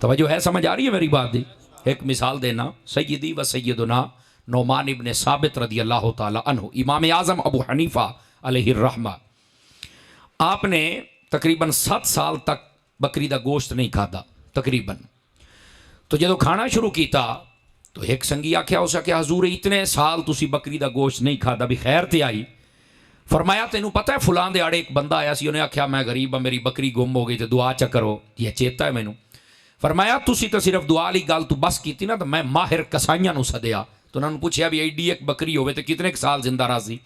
توجہ ہے، سمجھ آ رہی ہے میری بات دی؟ ایک مثال دینا، سیدی و سیدنا نعمان ابن ثابت رضی اللہ تعالی عنہ، امام اعظم ابو حنیفہ علیہ الرحمہ، آپ نے تقریباً 7 سال تک بکری دا گوشت نہیں کھادا تقریباً. تو جدو کھانا شروع کیتا تو ایک سنگی آکھیا اسا کہ حضور اتنے سال تسی بکری دا گوشت نہیں کھادا بھی خیر تے آئی. فرمایا تینوں پتہ ہے فلاں دے آڑے ایک بندہ آیا سی، انہیں آکھیا میں غریب ہاں میری بکری گم ہو گئی تے دعا چا کرو، یہ چیتا ہے مینوں. فرمایا تسی تو صرف دعا لی گل تو بس کیتی نا، تو میں ماہر کسائیاں نو سدیا تو انہوں نے پوچھیا بھی ایڈی ایک بکری ہوئے تو کتنے سال زندہ رہ سی؟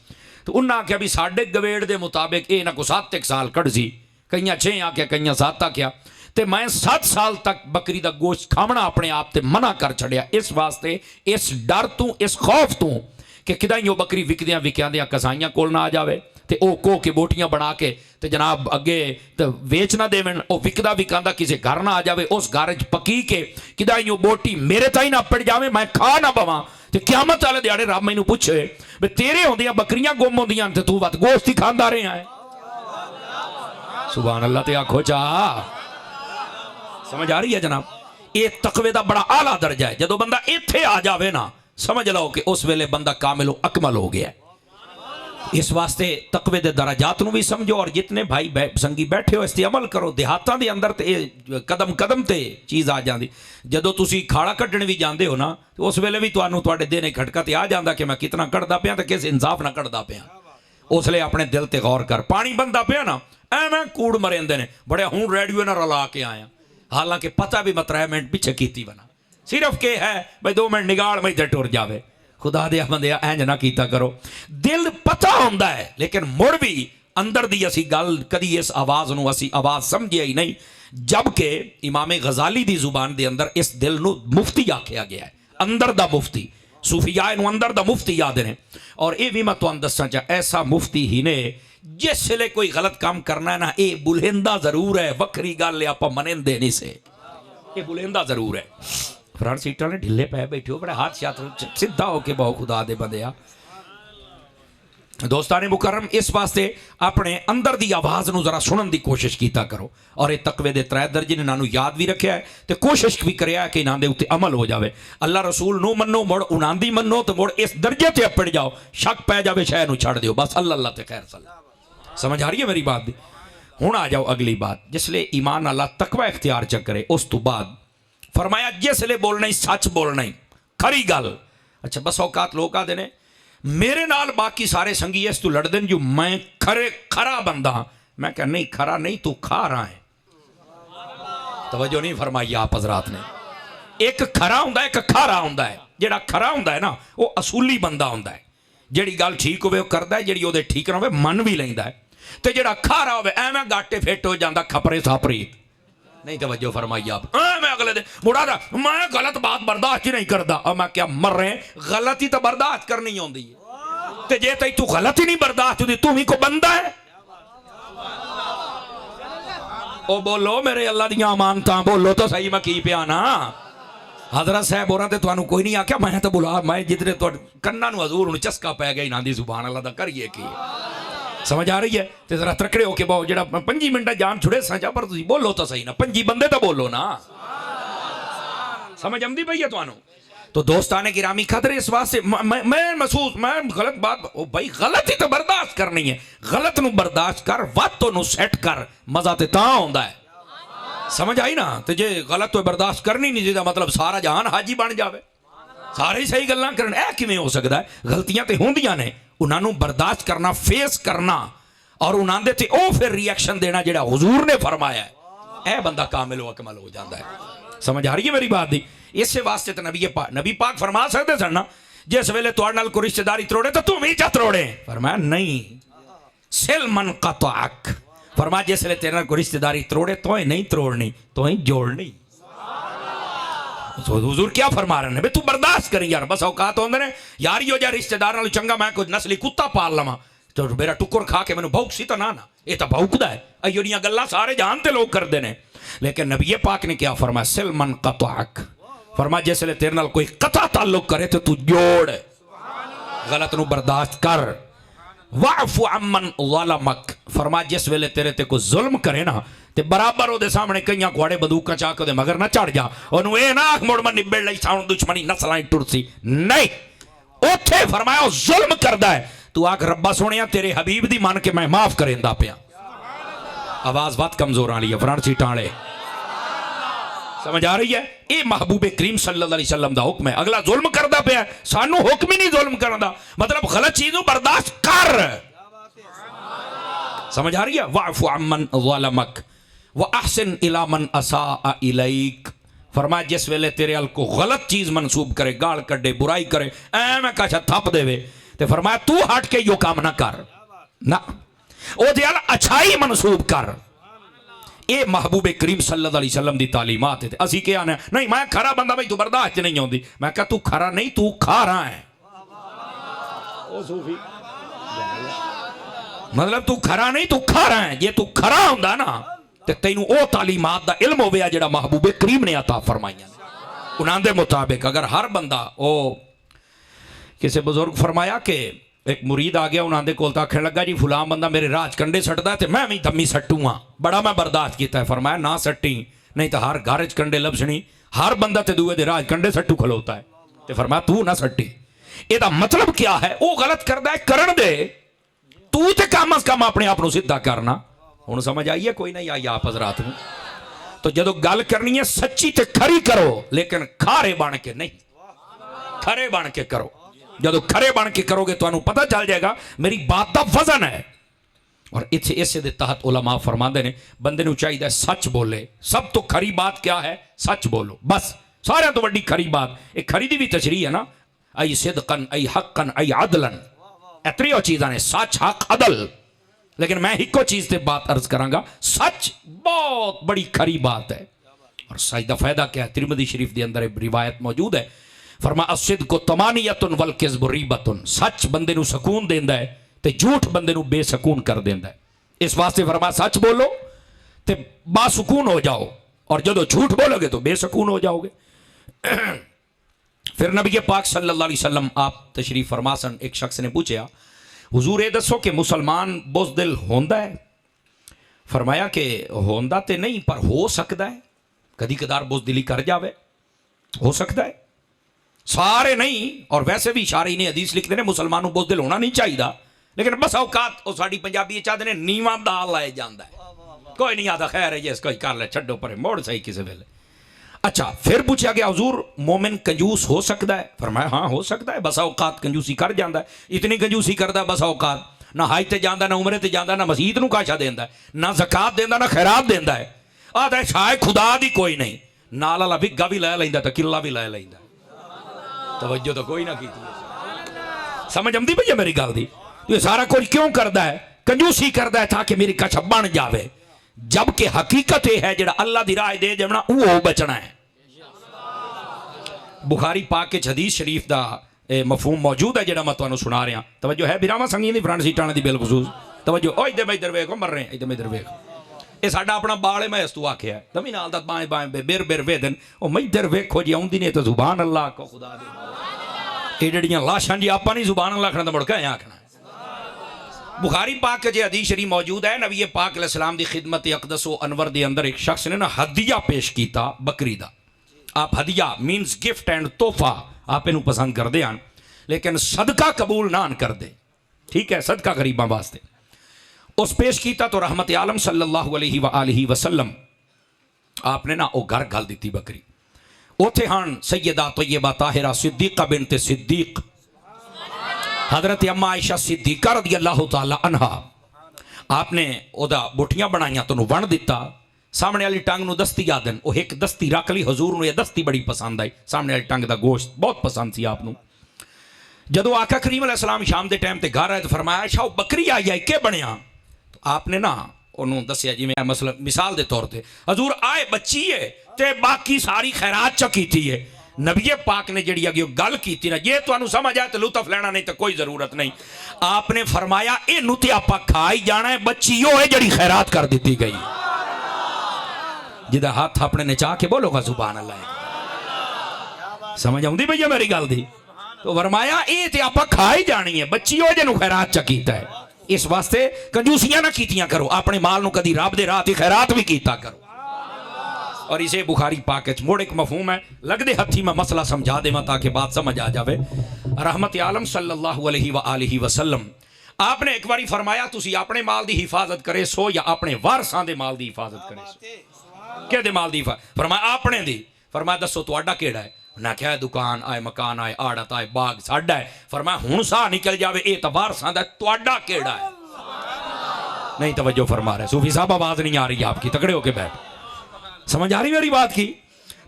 تو انہوں نے آکھیا بھی ساڑھے گویڑ دے مطابق اے نہ کو 7 سال کڑ سی، کئیاں 6 آکھیا کئیاں 7 آکھیا. تے میں 7 سال تک بکری دا گوشت کھاونا اپنے آپ تے منع کر چھڑیا، اس واسطے اس ڈر تو اس خوف تو کہ کداں یو بکری وکدیاں وکیاندیاں کسائیاں کول نہ آ جاوے تے او کو کے بوٹیاں بنا کے تے جناب اگے تے ویچ نہ دیون، او وکدا وکاندا کسے گھر نہ آ جاوے، اس گھر وچ پکی کے کداں یو بوٹی میرے تائی نہ پڑ جاوے، میں کھا نہ پواں تے قیامت والے دیہاڑے رب مینوں پوچھے بے تیرے ہوندیاں بکریاں گم ہوندیاں تے تو وت گوشت ہی کھاندا رہیا ہے. سبحان اللہ تے آکھو چا. سمجھ آ رہی ہے جناب؟ یہ تقوی دا بڑا اعلیٰ درجہ ہے. جدو بندہ ایتھے آ جاوے نا سمجھ لو کہ اس ویلے بندہ کامل و اکمل ہو گیا ہے. اس واسطے تقوی دے درجات نو بھی سمجھو، اور جتنے بھائی سنگی بیٹھے ہو اس تے عمل کرو. دیہاتاں دے اندر تے قدم قدم تے چیز آ جاندی. جدو تسی کھاڑا کڈن بھی جاندے ہو نا تو اس ویلے بھی تانوں تواڈے دینے کھٹکا تے آ جاندا کہ میں کتنا کڈدا پیاں تے کس انصاف نہ کڈدا پیاں. اس لیے اپنے دل تے غور کر. پانی بندہ پیا نا ایویں کوڑ مریندے نے بڑے ہوں ریڈیو نہ رلا کے آیا، حالانکہ پتہ بھی مت 3 منٹ پیچھے کیتی بنا، صرف کہ ہے بھائی 2 منٹ نگاڑ میں تے ٹر جاوے. خدا دے بندے اینج نہ کیتا کرو. دل پتہ ہوندا ہے لیکن مڑ بھی اندر دی اسی گل کدی اس آواز نو اسی آواز سمجھیا ہی نہیں. جبکہ امام غزالی دی زبان دے اندر اس دل نو مفتی آکھیا گیا ہے، اندر دا مفتی. صوفیاء نو اندر دا مفتی یاد نے. اور اے بھی میں تانوں دساں چا ایسا مفتی ہی نے جس لے کوئی غلط کام کرنا ہے نا اے بلندہ ضرور ہے، وکری گل آپ منندے نہیں سے، اے بلندہ ضرور ہے. فرنٹ سیٹاں نے ڈھلے پے بیٹھے ہو، بڑے ہاتھ شاتھ سدھا ہو کے بہو خدا دے بندیا. دوستان مکرم اس واسطے اپنے اندر دی آواز نو ذرا سنن دی کوشش کیتا کرو. اور یہ تقوی دے 3 درجے نے انہوں یاد بھی رکھیا ہے تے کوشش بھی کریا ہے کہ انہاں دے اوتے عمل ہو جاوے. اللہ رسول نو منو مڑ انہاں دی منو تے مڑ اس درجے تے اپڑ جاؤ، شک پے جاوے شے نو چھڑ دیو بس. اللہ تے خیر صلی. سمجھ آ رہی ہے میری بات دی؟ ہن آ جاؤ اگلی بات. جس لے ایمان اللہ تقوی اختیار چ کرے اس تو بعد فرمایا جس لے بولنا ہی سچ بولنا ہی کھری گل. اچھا بس اوقات لوگ آ دینے میرے نال باقی سارے سنگی اس تو لڑ دیں جو میں کھرا بندہ ہاں. میں کہا نہیں کھرا نہیں تو کھا رہا ہے. توجہ نہیں فرمائی آپ حضرات نے. ایک کھرا ہوندا ہے ایک کھارا ہوندا ہے. جیڑا کھرا ہوندا ہے نا وہ اصولی بندہ ہوندا ہے، جیڑی گل ٹھیک ہوئے وہ کردا ہے، جیڑی اودے ٹھیک نہ ہوئے من بھی لیندا ہے. تے جیڑا کھارا ہوئے ایویں گاٹے پھٹ ہو جاندا کھپرے ساپریت. نہیں توجہ فرمائی آپ. میں اگلے دن مڑا دا میں غلط بات برداشت ہی نہیں کردا. اور میں کیا مر رہے غلطی تو برداشت کرنی ہوندی ہے. تے جے تو غلط ہی نہیں برداشت ہوندی تو ہی کو بندہ ہے. او بولو میرے اللہ دیاں امانتاں بولو تو صحیح. میں کی پیا نا حضرت صاحب ہوراں تے تانوں کوئی نہیں آکھیا میں تے بلا میں جتنے تو کناں نو حضور نو چسکا پے گیا انہاں دی سبحان اللہ دا کریے کی. سمجھ آ رہی ہے؟ تے ذرا ترکڑے ہو کے بہو جڑا 5 منٹ جان چھڑے سانچا پر تسی بولو تو صحیح نا 5 بندے تو بولو نا. سمجھ آمدی پئی ہے تانوں؟ تو دوستان گرامی قدر اس واسطے میں محسوس میں غلط بات بھائی غلطی تو برداشت کرنی ہے. غلط نو برداشت کر وقت نو سیٹ کر مزہ تے تاں ہوندا ہے. سمجھ آئی نا؟ تے جے غلط تو برداشت کرنی نہیں جیدا مطلب سارا جہان حاجی بن جاوے سارے ہی صحیح گلاں کرن. اے کیویں ہو سکدا ہے؟ غلطیاں تے ہوندیاں نے انہاں نو برداشت کرنا فیس کرنا اور انہاں دے تے او پھر ریئیکشن دینا جڑا حضور نے فرمایا ہے. اے بندہ کامل و اکمل ہو جاندا ہے. سمجھ آ رہی ہے میری بات دی؟ اس واسطے تے نبی پاک فرما سکتے سن نا جس ویلے تواڈے نال کوئی رشتہ داری تروڑے تو تم ہی چا تروڑے. فرمایا نہیں سل من قطعک. فرمایا جس ویلے تیرے نال کوئی رشتہ داری تروڑے تو ہی نہیں تروڑنی تو ہی جوڑنی. حضور کیا فرما رہے ہیں بے تو برداشت کریں یار. بس اوقات ہوندے نے یار یو جا رشتہ دار نال چنگا میں کوئی نسلی کتا پال لواں تو میرا ٹکر کھا کے مینوں بھوک سی تو نہ یہ تو بھوکدا ہے. ایہڑیاں گلاں سارے جہان تے لوگ کردے نے. لیکن نبی پاک نے کیا فرمایا سل من قطعک. فرمایا جس لے تیرے نال کوئی قطع تعلق کرے تو جوڑ. غلط نو برداشت کر. واعف عمن ظلمک، فرما جس ویلے تیرے تے کوئی ظلم کرے نا تے برابر او دے سامنے کئیاں گھوڑے بندوقاں چا کے مگر نہ چڑھ جا، اونوں اے نہ آکھ مڑ من نبڑ لئی ساؤں دشمنی نسلاں ٹرسی، نہیں اوتھے فرمایا او ظلم کردا ہے، تو آکھ ربا سونیا تیرے حبیب دی مان کے میں معاف کریندا پیا۔ آواز بات کمزور آ رہی ہے فرنٹ سیٹاں والے، سمجھ آ رہی ہے؟ اے محبوب کریم صلی اللہ علیہ وسلم دا حکم ہے، اگلا ظلم کردا پیا سانو حکم ہی نہیں ظلم کرن دا، مطلب غلط چیزوں برداشت کر، سمجھ آ رہی ہے؟ واعف عمن ظلمک واحسن الی من اساء الیک، فرمایا جس ویلے تیرے ال کو غلط چیز منسوب کرے، گال کڈے، برائی کرے، میں کچھ تھپ دے وے تے فرمایا تو ہٹ کے یو کام نہ کر، نہ او دے ال اچھائی منسوب کر۔ اے محبوب کریم صلی اللہ علیہ وسلم دی تعلیمات تھے۔ اسی کیا آنے نہیں میں کھرا بندہ بھائی تو برداشت نہیں ہوندی، میں کہا تو کھرا نہیں تو کھا رہا ہے، او صوفی مطلب تو کھرا نہیں تو کھا رہا ہے، یہ تو کھرا ہوندہ نا تے تینوں او تعلیمات دا علم ہویا جڑا محبوب کریم نے عطا فرمائیاں انہاں دے مطابق۔ اگر ہر بندہ او کسی بزرگ فرمایا کہ ایک مرید آ گیا انہاں دے کول تا کھڑ لگا جی فلاں بندہ میرے راج کنڈے سٹدا ہے تے میں بھی دمی سٹوں ہاں، بڑا میں برداشت کیتا ہے، فرمایا نہ سٹی نہیں تو ہر گھر وچ کنڈے لبسنی، ہر بندہ تے دوے دے راج کنڈے سٹو کھلوتا ہے، تے فرمایا تو نہ سٹی۔ اے دا مطلب کیا ہے؟ او غلط کردا ہے کرن دے، تو تے کم از کم اپنے آپ نو سیدھا کرنا۔ ہن سمجھ آئی ہے کوئی نہیں آئی آپ حضرات نو؟ تو جدو گل کرنی ہے سچی تے کھری کرو، لیکن کھارے بن کے نہیں، کھرے بن کے کرو۔ جدو کھرے بن کے کرو گے تو انہوں پتہ چل جائے گا میری بات دا وزن ہے۔ اور اسے دے تحت علماء فرماندے نے بندے نو چاہیے سچ بولے، سب تو کھری بات کیا ہے؟ سچ بولو، بس سارے تو بڑی کھری بات، ایک کھری دی بھی تشریح ہے نا، ای صدقن ای حقن ای عدلن، اتریو چیزاں نے سچ حق عدل، لیکن میں ہی کو چیز تے بات عرض کراں گا، سچ بہت بڑی کھری بات ہے۔ اور سجدہ فائدہ کیا ہے؟ ترمذی شریف دے اندر ایک روایت موجود ہے، فرما الصدق طمانیۃ والکذب ریبۃ، سچ بندے نو سکون دیندا ہے تے جھوٹ بندے نو بے سکون کر دیندا ہے، اس واسطے فرما سچ بولو تے با سکون ہو جاؤ، اور جدو جھوٹ بولو گے تو بے سکون ہو جاؤ گے۔ پھر نبی پاک صلی اللہ علیہ وسلم آپ تشریف فرما سن، ایک شخص نے پوچھا حضور اے دسو کہ مسلمان بزدل ہوندا ہے؟ فرمایا کہ ہوندا تے نہیں پر ہو سکتا ہے، کدی کدار بزدلی کر جاوے، ہو سکتا ہے، سارے نہیں۔ اور ویسے بھی شارعین حدیث لکھتے ہیں مسلمانوں بزدل ہونا نہیں چاہیے، لیکن بس اوقات وہ ساری پنجابی چاہتے ہیں نیواں دال لائے جاندہ ہے، کوئی نہیں آتا خیر ہے جیس کوئی کر لے چھڈو پرے موڑ صحیح کسی ویلے۔ اچھا پھر پوچھا کہ حضور مومن کنجوس ہو سکتا ہے؟ فرمایا ہاں ہو سکتا ہے، بس اوقات کنجوسی کر جاندہ ہے، اتنی کنجوسی کرتا ہے بس اوقات نہ حج تے جاندہ نہ عمرے تے جاندہ نہ مسجد نو کاشا دیندا ہے، نہ زکات دیندا نہ خیرات دیندا ہے، آتا ہے شاید خدا دی کوئی نہیں، نالا لا بھگا بھی لے لیندا تے کلا بھی لے لیندا، توجہ تو کوئی نہ کی سمجھ آمدی بھئی میری گل دی؟ یہ سارا کوئی کیوں کردا ہے؟ کنجوسی کردا ہے تاکہ میری کچھ بن جاوے، جبکہ حقیقت یہ ہے جڑا اللہ دی راہ دے جمنا وہ بچنا ہے۔ بخاری پاک کے حدیث شریف دا مفہوم موجود ہے جڑا میں تانوں سنا رہا، توجہ ہے بیراواں سنگین دی فرنٹ سیٹاں دی بالخصوص، توجہ او ادھر میں ادھر ویکھو مر رہے ہیں ادھر میں ادھر ویکھ، یہ ساڈا اپنا بال ہے میں اس تو آکھیا ہے تمی نال دا بائیں بائیں بیر بیر ویدن او میں ادھر ویکھو جی اوندی نے تو زبان اللہ کو خدا دے، اے جڑیاں لاشاں جی آپاں نہیں زبان اللہ کھڑا تے مڑ کے آکھنا۔ بخاری پاک کے حدیث شریف موجود ہے، نبی پاک علیہ السلام دی خدمت اقدس و انور دے اندر ایک شخص نے نا ہدیہ پیش کیتا بکری دا۔ آپ ہدیہ مینز گفٹ اینڈ تحفہ آپ انہوں پسند کر دے آن، لیکن صدقہ قبول نہ کر دے، ٹھیک ہے، صدقہ غریباں واسطے اس پیش کیتا تو رحمت عالم صلی اللہ علیہ وآلہ وسلم آپ نے نا او گھر گھل دیتی بکری، اوتھے ہاں سیدہ طیبہ طاہرہ صدیقہ بنت صدیق حضرت اما عائشہ صدیقہ رضی اللہ تعالی عنہ، آپ نے او دا بٹھیاں بنائیاں تو نو ون دیتا، سامنے والی ٹانگ نو دستی یادن، او ایک دستی رکھ لی، حضور نو یہ دستی بڑی پسند آئی، سامنے والی ٹانگ دا گوشت بہت پسند سی آپ نو۔ جدو آقا کریم علیہ السلام شام دے ٹائم تے گھر آئے تو فرمایا عائشہ بکری آئی ہے کہ بنیا؟ تو آپ نے نا انہوں دسیا جی میں مثال دے طور تے حضور آئے بچی ہے تے باقی ساری خیرات چکی تھی ہے، نبی پاک نے جڑی اگے گل کیتی نا یہ تو انہوں سمجھ آئے تو لطف لینا نہیں تو کوئی ضرورت نہیں، آپ نے فرمایا اے نوتے آپا کھائی جانا ہے، بچی ہو ہے جڑی خیرات کر دیتی گئی، جدہ ہاتھ اپنے نے چاہ کے بولو گا سبحان اللہ، سمجھ آؤں دی بھئیہ میری گل دی؟ تو فرمایا اے تے آپا کھائی جانی ہے، بچی ہو جنہوں خیرات چکیتا ہے، اس واسطے کنجوسیاں نہ کیتیاں کرو، اپنے مال نو کدی رب دے راہ تے خیرات بھی کیتا کرو. اور اسے بخاری پاک وچ موڑ ایک مفہوم ہے، لگ دے ہتھی میں مسئلہ سمجھا دے میں تاکہ بات سمجھ آ جاوے. رحمت عالم صلی اللہ علیہ وآلہ وسلم آپ نے ایک باری فرمایا تسی اپنے مال دی حفاظت کرے سو یا اپنے وارثاں دے مال دی حفاظت کرے سو. کہ دے مال دی حفاظت؟ فرمایا اپنے دی. فرمایا دسو تہاڈا کیڑا ہے؟ نہ کیا دکان آئے، مکان آئے، آڑت آئے، باغ ساڈا ہے. فرمایا ہن سا نکل جاوے اے تے وارثاں دا، تہاڈا کیڑا ہے؟ نہیں توجہ فرما رہے صوفی صاحب، آواز نہیں آ رہی آپ کی، تکڑے ہو کے بیٹھ. سمجھ آ رہی میری بات کی؟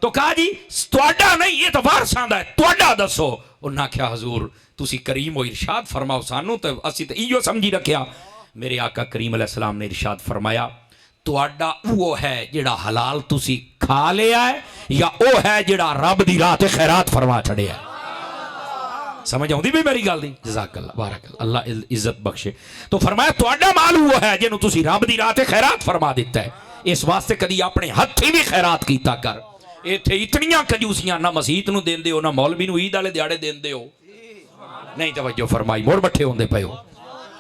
تو کہا جی تہاڈا نہیں، یہ تو وارثاں دا ہے، تہاڈا دسو. انہاں کہا حضور تسی کریم ہو، ارشاد فرماؤ سانو تے اسی تے ایو سمجھی رکھیا. میرے آقا کریم علیہ السلام نے ارشاد فرمایا تہاڈا وہ ہے جڑا حلال تسی کھا لیا ہے، یا او ہے جڑا رب دی راہ تے خیرات فرما چھڑیا ہے. سمجھ آؤں دی بھی میری گل دی؟ جزاک اللہ، بارک اللہ، اللہ عزت بخشے. تو فرمایا تہاڈا مال وہ ہے جنوں تسی رب دی راہ تے خیرات فرما دیتا ہے. اس واسطے کدی اپنے ہتھی بھی خیرات کیتا کر. ایتھے اتنیاں کنجوسیاں نہ مسیت نو دیندے ہو، نہ مولوی نو عید والے دیہڑے دیندے ہو. نہیں توجہ فرمائی، مڑ بٹھے ہوندے پئے ہو.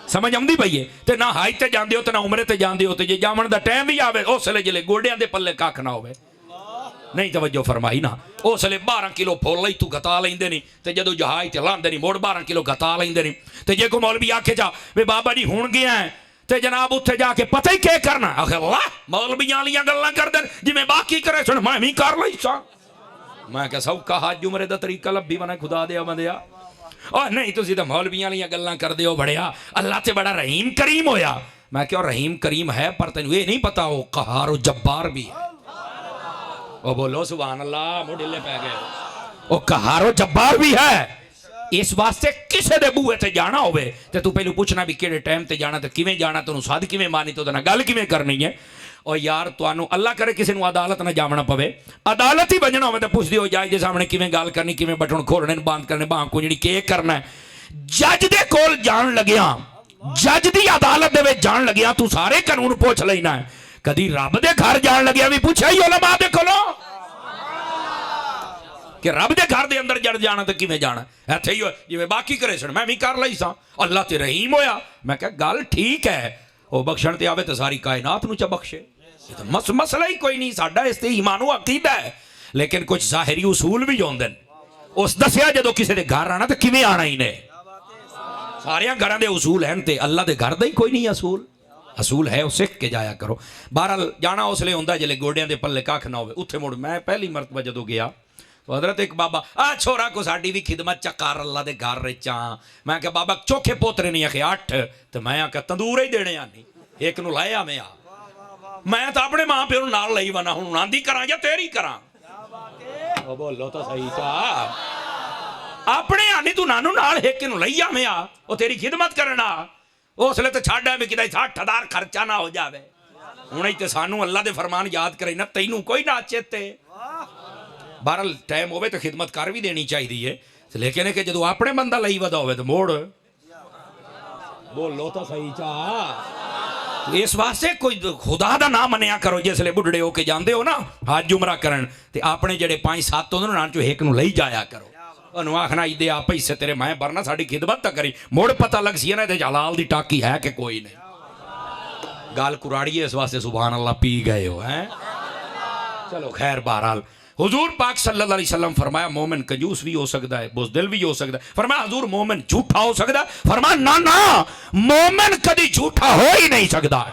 سمجھ آمدی پئی ہے؟ تے نہ حج تے جاندے ہو تے نہ عمرے تے جاندے ہو، تے جے جاون دا ٹائم بھی آوے اس لے جلے گوڑیاں دے پلے کھ نہ ہوے. نہیں توجہ فرمائی نا. اس لے 12 کلو پھول لئی تو گتا لیندے نہیں، تے جدوں جہاز تے لاندے نہیں موڑ 12 کلو گتا لیندے نہیں. تے جے کو مولوی آکھے جا وے بابا جی ہون گیا ہے تے جناب اتھے جا کے پتہ ہی کیا کرنا. آخر اللہ مولویاں والیاں گلاں کر دین جویں باقی کرے سن میں بھی کر لئی سا. میں کہ سب کا حج عمرے دا طریقہ لبھی بنا خدا دیا بندیا. اور نہیں تسی تے مولویاں والیاں گلاں کر دیو بڑیا، اللہ تے بڑا رحیم کریم ہویا. میں کہ رحیم کریم ہے پر تینوں یہ نہیں پتا وہ قہار و جبار بھی ہے. وہ بولو سبحان اللہ، موڈلے پہ گئے. وہ قہار و جبار بھی ہے. اس واسطے کسے دے بوئے تے جانا ہوئے تے تو پہلو پوچھنا بھی کیڑے ٹائم تے جانا تے کیویں جانا، تو ساتھ کیویں مانی، تو نہ گل کیویں کرنی ہے. اور یار توانو اللہ کرے کسی نو عدالت نہ جامنا پوے، عدالت ہی بجنا ہوئے تے پوچھ دیو جائے جے سامنے کیویں گال کرنی، کیویں بٹن کھولنے بند کرنے، باں کنجنی کی کرنا ہے. جج دے کول جان لگیاں، جج دی عدالت دے وچ جان لگیاں تو سارے قانون پوچھ لینا ہے. کدی رب دے گھر جان لگیا بھی پوچھا ہی علماء دے کولوں کہ رب دے گھر دے اندر جڑ جانا تے کیویں جانا. ایتھے ہی جویں باقی کرے سن میں بھی کر لئی سا. اللہ تے رحیم ہویا. میں کہ گل ٹھیک ہے، او بخشن تے آوے تے ساری کائنات نو چ بخشے. یہ تو مسئلہ ہی کوئی نہیں، ساڈا اس تے ایمان و عقیدہ ہے. لیکن کچھ ظاہری اصول بھی ہوندے نے. اس دسیا جدوں کسے دے گھر آنا تے کیویں آنا ہی نے. ساریاں گھراں دے اصول ہیں تے اللہ دے گھر دا ہی کوئی نہیں اصول. اصول ہے وہ سکھ کے جایا کرو. بہرحال جانا اس لیے ہوندا جلے گوڑیاں دے پلے کھ نہ ہوئے. اتھے مڑ میں پہلی مرتبہ جدوں گیا تو حضرت ایک بابا چھوڑا کو ساڈی بھی خدمت چکار اللہ دے گھر رچاں. میں کہ بابا چوکھے پوترے نہیں آخے 8 تو میں آ تندور ہی دینے آنی ایک نو لایا میں تو اپنے ماں پیو نال لئی ونا ہوں ناندی کراں یا تیری کراں. بولو تو صحیح چا اپنے آنی تو نانو نال ایک نو لئی آویں آ وہ تیری خدمت کرنا. اس لیے تو چھڈ میں کدھر 60,000 خرچہ نہ ہو جاوے. ہوں تو سانو اللہ دے فرمان یاد کرے نہ تینوں کوئی نہ چیتے. بہرحال ٹائم ہوئے تو خدمت کر بھی دینی چاہیے. لیکن کہ جدو اپنے بندہ لئی ودا ہوئے تو موڑ بولو تو صحیح چاہ. اس واسطے کوئی خدا دا نام منیا کرو. جس لئے بڑھڑے ہو کے جاندے ہو نا حج عمرہ کرن تے اپنے جڑے 5-7 ہوندے نان چو ایک نو لئی جایا کرو. انہوں آخنا ایدے آپ ہی سے تیرے میں برنا ساڑی خدمت تا کری. موڑ پتہ لگ سی نا تے حلال دی ٹاکی ہے کہ کوئی نہیں. گال کراڑی ہے اس واسطے سبحان اللہ پی گئے ہو ہیں. چلو خیر بہرحال حضور پاک صلی اللہ علیہ وسلم فرمایا مومن کنجوس بھی ہو سکتا ہے، بزدل بھی ہو سکتا ہے. فرمایا حضور مومن جھوٹا ہو سکتا ہے؟ فرمایا نا مومن کدی جھوٹا ہو ہی نہیں سکتا ہے.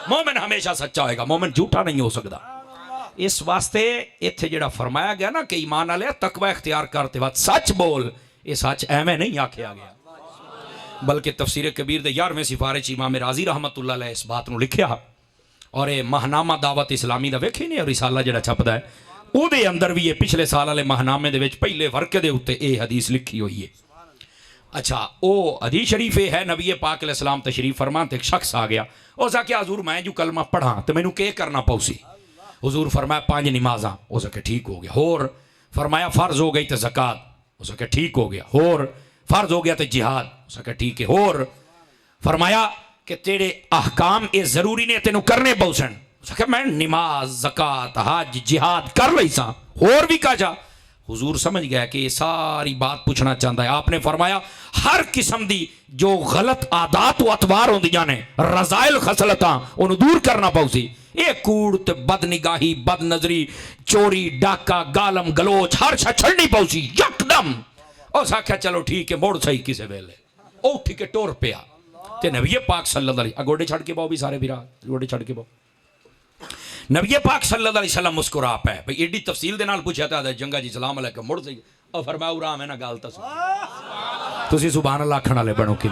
مومن ہمیشہ سچا ہوئے گا، مومن جھوٹا نہیں ہو سکتا. اس واسطے اتھے جڑا فرمایا گیا نا کہ ایمان والے تقوی اختیار کرتے وقت سچ بول. یہ سچ ایویں نہیں آکھیا گیا بلکہ تفسیر کبیر دے 11ویں سفارے چ امام راضی رحمت اللہ علیہ اس بات نو لکھیا. اور یہ ماہنامہ دعوت اسلامی دا ویکھے نہیں رسالہ جڑا چھپدا ہے او دے اندر بھی یہ پچھلے سال والے ماہنامے دے وچ پہلے ورقے دے اوتے اے حدیث لکھی ہوئی ہے. اچھا او حدیث شریف ہے نبی پاک علیہ السلام تشریف فرمان تے ایک شخص آ گیا. او سا کہ حضور میں جو کلمہ پڑھاں تے مینوں کی کرنا پوسی؟ حضور فرمایا 5 نمازاں. او سا کہ ٹھیک ہو گیا. اور فرمایا فرض ہو گئی تے زکات. او سا کہ ٹھیک ہو گیا. اور فرض ہو گیا تے جہاد. او سا کہ ٹھیک ہے. اور فرمایا کہ تیرے احکام اے ضروری نے تینوں کرنے پوسن. کہ میں نماز زکات حج جہاد کر لئی سا اور بھی کہا جا. حضور سمجھ گیا کہ یہ ساری بات پوچھنا چاہتا ہے. آپ نے فرمایا ہر قسم دی جو غلط عادات و اتوار ہوندیاں نے رضائل خصلتاں انہوں دور کرنا پاؤ سی. اے کوڑ تے بد نگاہی بد نظری چوری ڈاکہ گالم گلوچ ہر شا چھڑنی پاؤ سی یکدم. اس آکھیا چلو ٹھیک ہے موڑ صحیح کسے ویلے او اٹھ کے ٹور پیا تے نبی پاک صلی اللہ علیہ گوڑے چھڑ کے باؤ بھی سارے بیرا گوڑے چھڑ کے باؤ. نبی پاک صلی اللہ علیہ وسلم مسکرا پے بھئی ایڈی تفصیل دے نال پوچھیا تھا جنگا جی سلام علیکم مڑ صحیح اور فرمایا ارام ہے نا گال تسو تسی سبحان اللہ کھڑا لے بنو کی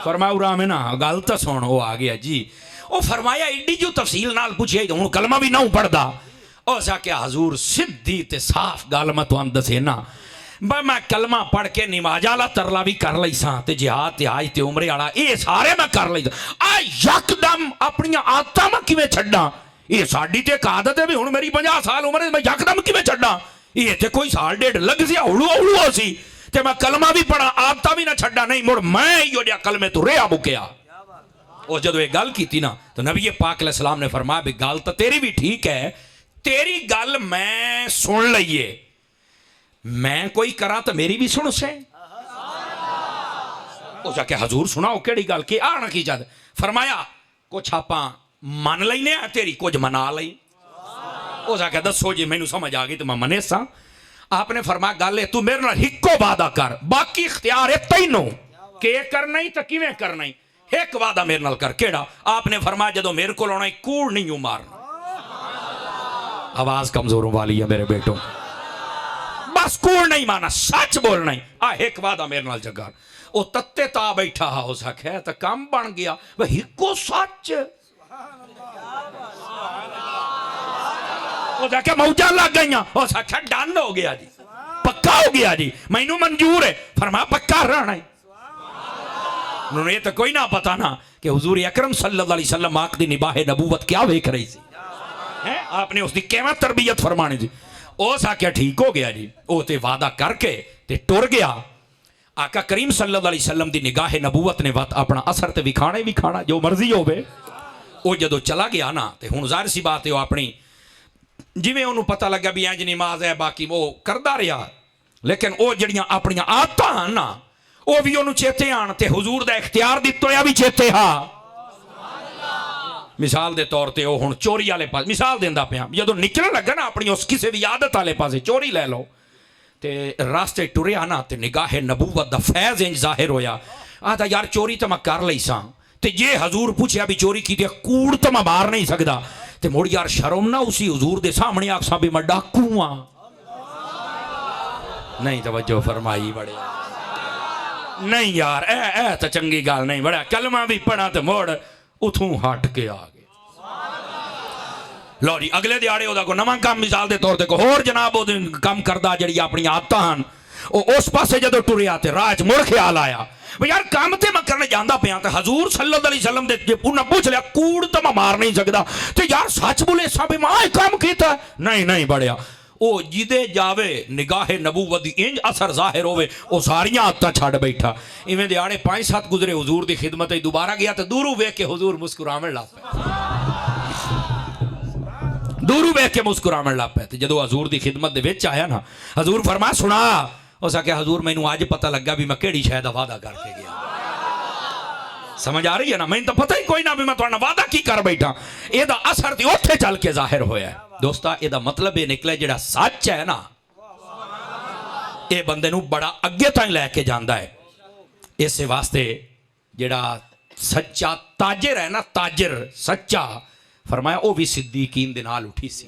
فرمایا ارام ہے نا گال تسون وہ آ گیا جی. او فرمایا ایڈی جو تفصیل نال پوچھے ہوں کلمہ بھی نہ پڑھدا او سا کہ حضور سدھی تے صاف گال میں تو اندسے نا میں کلمہ پڑھ کے نمازالا ترلا بھی کر لئی ساں تے جہاد تے حج تے عمرے والا اے سارے میں کر لئی آ یکدم اپنی عادتاں میں کیویں چھڈاں یہ ساڈی تے ایک عادت ہے بھی ہن میری 50 سال عمر میں یکدم کیویں چھڈاں یہ تے کوئی سال ڈیڑھ لگ سی اڑو سی تے میں کلمہ بھی پڑھا عادتاں بھی نہ چھڈا نہیں مڑ میں ایو جا کلمے تو رہا مکیا. اور جدو یہ گل کیتی نا تو نبی پاک علیہ السلام نے فرمایا بھی گل تو تیری بھی ٹھیک ہے تیری گل میں سن لئیے میں کوئی کرا تو میری بھی سن سے او جا کہ حضور سناؤ کیڑی گل کی آنا کی جاد فرمایا کچھ آپاں من لینے ہیں تیری کچھ منا لئی او جا کہ دسو جی میں سمجھ آ گئی تو میں منے سا. آپ نے فرمایا گل ہے تو میرے نال ہکو وعدہ کر باقی اختیار ہے تینوں کہ کرنا ہی تو کیویں کرنا ہی ایک وعدہ میرے نال کر کیڑا. آپ نے فرمایا جدو میرے کو لونا کوڑ نہیں مارنا. آواز کمزوروں والی ہے میرے بیٹوں بس کوڑ نہیں مارنا سچ بولنا ہی ایک وعدہ میرے نال جگار او تتے تا بیٹھا ہو سکے تو کام بن گیا وہ ہکو سچ وہ دیکھے موجہ لگ گئیاں ہو سکے ڈن ہو گیا جی پکا ہو گیا جی میں انہوں منظور ہے فرمایا پکا رہنا ہے. انہوں نے یہ تو کوئی نہ پتا نا کہ حضور اکرم صلی اللہ علیہ وسلم آنکھ دی نباہ نبوت کیا ویک رہی سی آپ نے اس دی کیمہ تربیت فرمانی تھی. او سا کیا ٹھیک ہو گیا جی او تے وعدہ کر کے تے ٹور گیا. آقا کریم صلی اللہ علیہ وسلم دی نگاہ نبوت نے وقت اپنا اثر تے وکھانے وکھانا جو مرضی ہو بے او جدو چلا گیا نا تے ہن ظاہر سی بات ہے وہ اپنی جی میں انہوں پتہ لگا بھی آج نماز ہے باقی وہ کردہ رہا لیکن او جڑیاں اپنیاں آدتاں نا او بھی انہوں چیتے آن تے حضور دا اختیار دیتو یا بھی چیتے ہاں. مثال دے طور تے او ہن چوری والے پاس مثال دیندا پیا جدوں نکلن لگا نا اپنی اس کسے بھی عادت والے پاسے چوری لے لو تے راستے ٹریا نا تے نگاہ نبوت دا فیض انج ظاہر ہویا آتا یار چوری تو میں کر لئی ساں تے یہ حضور پوچھیا بھی چوری کی تے کوڑ تو میں مار نہیں سکدا تے مڑ یار شرم نہ اسی حضور دے سامنے آکساں بھی میں ڈاکو ہاں. نہیں توجہ فرمائی بڑے نہیں یار اے تو چنگی گال نہیں بڑا کلمہ بھی پڑھا تو موڑ اتھوں ہٹ کے آگے لو جی اگلے دیاڑے ہودا کو نواں کام مثال دے طور تے کو اور جناب وہ کام کردہ جڑی اپنی آتان اس پاسے جدو ٹورے آتے راج مڑ خیال آیا یار کام تے میں کرنے جاندہ پہ آتا حضور صلی اللہ علیہ وسلم دے انہاں پوچھ لیا کوڑ تو میں مار نہیں سکدا تے یار سچ بولے سا بھی میں کام کیتا نہیں بڑیا او جدے جاوے نگاہ نبوت دی انج اثر ظاہر ہوئے او ساریاں آتا چھاڑ بیٹھا ایویں دیاڑے 5-7 گزرے حضور دی خدمت دوبارہ گیا تو دورو بے کے حضور مسکرامن لا پہ دورو بے کے مسکرامن لا پہ جدو حضور دی خدمت دے وچ آیا نا حضور فرما سنا اسا کہ حضور میں آج پتہ لگا بھی میں کیڑی شاید وعدہ کر کے گیا سمجھ آ رہی ہے نا میں تو پتہ ہی کوئی نہ بھی میں تھوڑا وعدہ کی کر بیٹھا یہ دا اثر تے اوتھے چل کے ظاہر ہویا ہے. دوستا یہ دا مطلب یہ نکلے جڑا سچ ہے نا یہ بندے نو بڑا اگے تائیں لے کے جاندا ہے. اس واسطے جڑا سچا تاجر ہے نا تاجر سچا فرمایا او بھی صدیقین دے نال اٹھی سی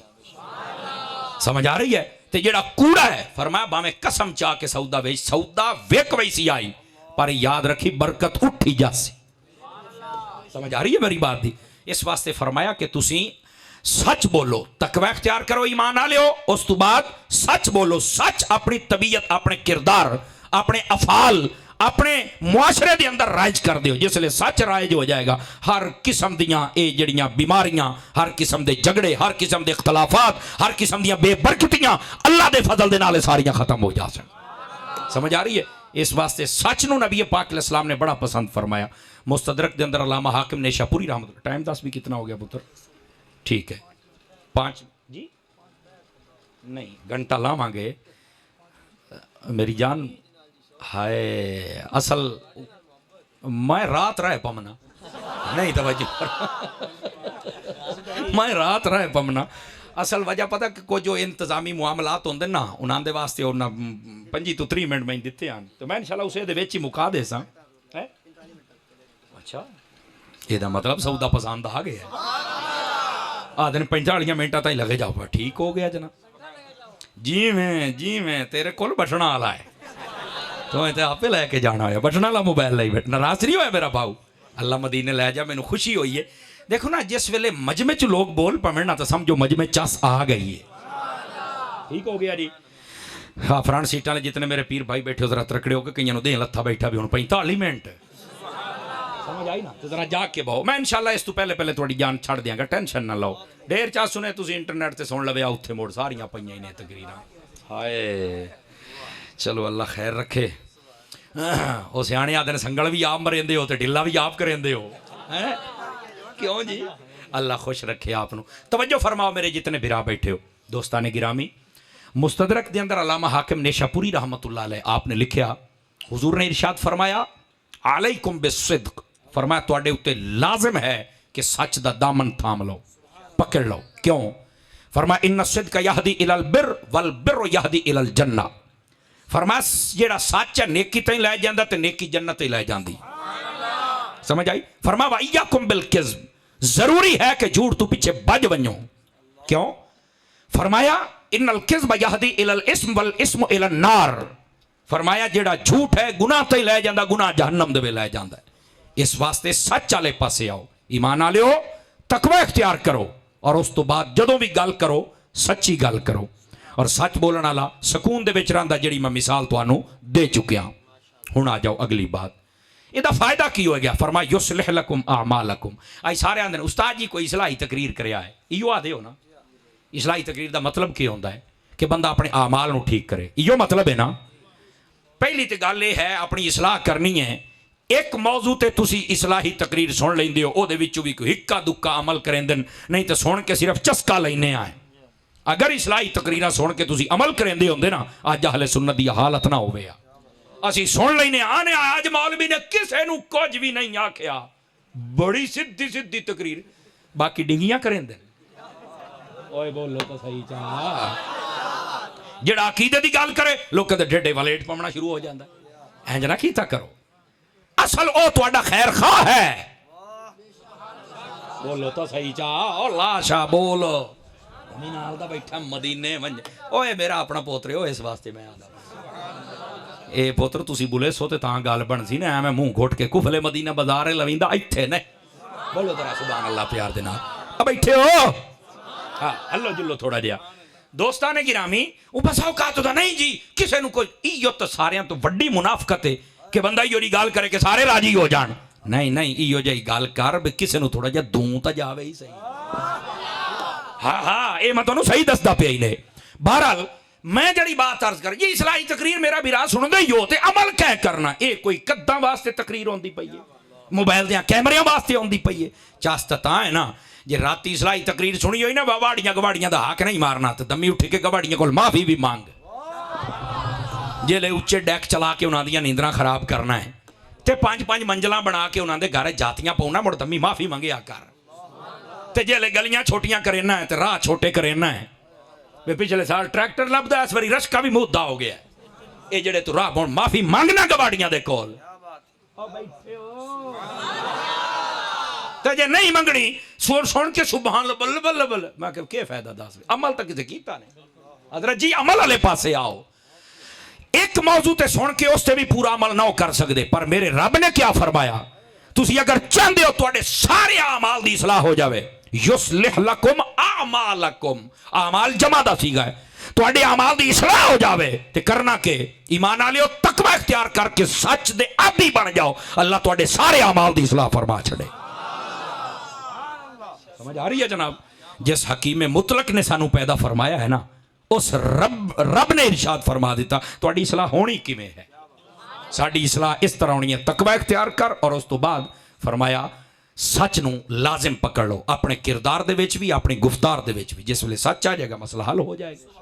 سمجھ آ رہی ہے. تے جڑا کوڑا ہے فرمایا باویں قسم چاہ کے سودا ویک ویسی آئی پر یاد رکھی برکت اٹھی جاسی. سمجھ آ رہی ہے میری بات دی. اس واسطے فرمایا کہ تسی سچ بولو تقوی اختیار کرو ایمان آ لیو اس تو بعد سچ بولو سچ اپنی طبیعت اپنے کردار اپنے افعال اپنے معاشرے دے اندر رائج کر دیو جس لئے سچ رائج ہو جائے گا ہر قسم دیاں اے جڑیاں بیماریاں ہر قسم دے جھگڑے ہر قسم دے اختلافات ہر قسم دیاں بے برکتیاں اللہ دے فضل دے نالے ساریاں ختم ہو جا سن. سمجھ آ رہی ہے. اس واسطے سچ نو نبی پاک علیہ السلام نے بڑا پسند فرمایا. مستدرک دے اندر علامہ حاکم نے شاپوری رحمت اللہ ٹائم 10 بھی کتنا ہو گیا پتر ٹھیک ہے 5 جی نہیں گھنٹہ لاواں گے میری جان ہائے اصل میں رات رہے پمنا نہیں توجہ میں رات رہے پمنا اصل وجہ پتہ کہ کوئی جو انتظامی معاملات ہوندے نا انہاں دے واسطے انہاں 25 تو 30 منٹ میں دتے ہیں تو میں انشاءاللہ اسے دے وچ ہی مکا دے ساں اچھا یہ دا مطلب سودا پسند آ گیا آ دن 45 منٹ تک لگے جاؤ ٹھیک ہو گیا جناب جی میں تیرے کول بٹنا والا ہے تو میں آپ لے کے جانا ہوا بٹنا والا موبائل لے بیٹھنا ناراض نہیں ہوا میرا بھاؤ اللہ مدینے لے جا مینوں خوشی ہوئی ہے دیکھو نا جس ویلے مجمع چ لوگ بول پویں نا تو سمجھو مجمع چس آ گئی ہے ٹھیک ہو گیا جی ہاں فرنٹ سیٹاں جتنے میرے پیر بھائی بیٹھے ذرا ترکڑے ہو کے کئیوں دیں لتھا بیٹھا بھی ہوں 45 منٹ سمجھ آئی نا تو ذرا جا کے بہو میں انشاءاللہ اس تو پہلے تھوڑی جان چھڑ دیاں گا ٹینشن نہ لو ڈیر چاہ سنے تسی انٹرنیٹ تے سن لوے اوتھے موڑ ساریاں پئیاں نے تقریراں ہائے چلو اللہ خیر رکھے او سیانے آدھے سنگل بھی آپ مریندے ہو تے ڈلا بھی آپ کریندے ہو کیوں جی اللہ خوش رکھے آپ توجہ فرماؤ میرے جتنے بھرا بیٹھے ہو دوستان گرامی مستدرک دے اندر علامہ حاکم نیشاپوری رحمت اللہ علیہ آپ نے لکھیا حضور نے ارشاد فرمایا علیکم بالصدق فرمایا تواڈے اوتے لازم ہے کہ سچ دا دامن تھام لو پکڑ لو کیوں فرمایا ان الصدق یہدی الی البر والبر یہدی الی الجنہ فرمایا جیڑا سچ ہے نیکی تے لے جاندا تے نیکی جنت تے لے جاندی سمجھ آئی فرمایا وَإِيَّاكُمْ بِالْكِذْبِ ضروری ہے کہ جھوٹ تو پیچھے بج ونجو کیوں فرمایا ان الکذب یہدی الی الاسم والاسم الی النار فرمایا جیڑا جھوٹ ہے گناہ تے لے جاندا گناہ جہنم دے لے جاندا ہے اس واسطے سچ والے پاسے آؤ ایمان والےو تقوی اختیار کرو اور اس تو بعد جدوں بھی گل کرو سچی گل کرو اور سچ بولن والا سکون دے وچ رہندا جڑی میں مثال تانوں دے چکیا ہن آ جاؤ اگلی بات یہ فائدہ کی ہو گیا فرمایا یصلح لکم اعمالکم آئی سارے آندے استاد جی کوئی اصلاحی تقریر کریا ہے ایو آدھے ہو نا اصلاحی تقریر دا مطلب کی ہوندا ہے کہ بندہ اپنے اعمال نو ٹھیک کرے ایو مطلب ہے نا پہلی تے گل یہ ہے اپنی اصلاح کرنی ہے ایک موضوع تے تسی اصلاحی تقریر سن لیندے ہو او دے وچوں بھی کوئی ہکا دکا عمل کریندن نہیں تے سن کے صرف چسکا لینے آئے اگر اصلاحی تقریراں سن کے تسی عمل کریندے ہوندے نا اج اہل سنت دی حالت نہ ہوے اسی سن لینے آنے آج مولوی نے کسے نو کچھ بھی نہیں آکھیا بڑی سدھی تقریر باقی ڈنگیاں کریں دیں اوئے بولو تو صحیح چاہا جڑا عقیدے دی گل کرے لوگ کہتے ڈھڈے ولیٹ پمنا شروع ہو جاندہ اینج نہ کیتا کرو اصل او تواڈا خیر خواہ ہے بولو تو صحیح چاہا او لاشا بولو مینال دا بیٹھا مدینے منج اوئے میرا اپنا پوترے ہو اس واسطے میں آدھا اے پوتر تسی بولے سو تے تاں گال بن سی نا میں منہ گھٹ کے کفلے مدینہ بازار لویندا ایتھے نے بولو ذرا سبحان اللہ پیار دے نال اب بیٹھے ہو ہاں ہلو جلو تھوڑا جیا دوستاں نے گرامی او بس اوقات دا نہیں جی کسے نو کوئی ایو تے ساریاں تو وڈی منافقت ہے کہ بندہ ایو دی گال کرے کہ سارے راضی ہو جان نہیں ایو جی گال کر بے کسے نو تھوڑا جا دوں تا جاوے ہی صحیح ہاں اے میں تانوں صحیح دسدا پیا ہی نے بہرحال میں جڑی بات عرض کر یہ اصلاحی تقریر میرا بھی راہ سن دے یو تے عمل کہہ کرنا اے کوئی قداں واسطے تقریر ہوندی پئی ہے موبائل دیاں کیمریاں واسطے ہوندی پئی ہے چاست تاں ہے نا جے راتی اصلاحی تقریر سنی ہوئی نا واڑیاں گواڑیاں دا حق نہیں مارنا تے دمی اٹھ کے گواڑیاں کول معافی بھی مانگ جے لے اچے ڈیک چلا کے انہاں دیاں نیندراں خراب کرنا ہے تے 5 منزلاں بنا کے انہاں دے گھر جاتیاں پاؤنا مڑ دمی معافی منگیا کر تے جے لے گلیاں چھوٹیاں کرینا ہے تے راہ چھوٹے کرینا ہے بے پچھلے سال ٹریکٹر لبدا اس واری رشکا بھی مدعا ہو گیا اے جڑے تو راہ بون معافی مانگنا گواڑیاں دے کول او بیٹھے ہو تے جے نہیں منگنی سور سن کے سبحان اللہ بل بل میں کہ کیا فائدہ دس عمل تک کسے کیتا نہیں حضرت جی عمل والے پاسے آؤ ایک موضوع تے سن کے اس تے بھی پورا عمل نہ کر سکدے پر میرے رب نے کیا فرمایا تسی اگر چاہندے ہو تواڈے سارے اعمال دی اصلاح ہو جاوے یصلح لکم اعمالکم اعمال جمع دا سیگا ہے تواڈے اعمال دی اصلاح ہو جاوے تے کرنا کہ ایمان والےو تقوی اختیار کر کے سچ دے عادی بن جاؤ اللہ تواڈے سارے اعمال دی اصلاح فرما چھڑے سمجھ آ رہی ہے جناب جس حکیم مطلق نے سانو پیدا فرمایا ہے نا اس رب نے ارشاد فرما دیتا تواڈی اصلاح ہونی کیویں ہے ساڈی اصلاح اس طرح ہونی ہے تقوی اختیار کر اور اس تو بعد فرمایا سچ نو لازم پکڑ لو اپنے کردار دے وچ بھی اپنی گفتار دے وچ بھی جس ویلے سچ آ جائے گا مسئلہ حل ہو جائے گا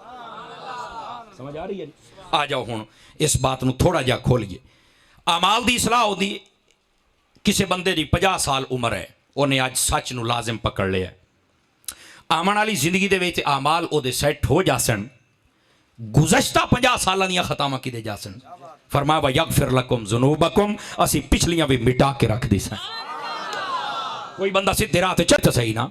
سمجھ آ رہی ہے؟ آ جاؤ ہوں اس بات نو تھوڑا جا کھولیے. اعمال دی اصلاح ہوتی. کسی بندے دی 50 سال عمر ہے, انہیں اج سچ نو لازم پکڑ لیا. آمن والی زندگی دے وچ اعمال او دے سیٹ ہو جاسن, گزشتہ 50 سالاں دیاں خطاواں کیتے جاسن. فرمایا وَيَغْفِرْ لَكُمْ ذُنُوبَكُمْ, اسی پچھلیاں بھی مٹا کے رکھ دی سن. کوئی بندہ سیدھے راہ تے چل صحیح نا.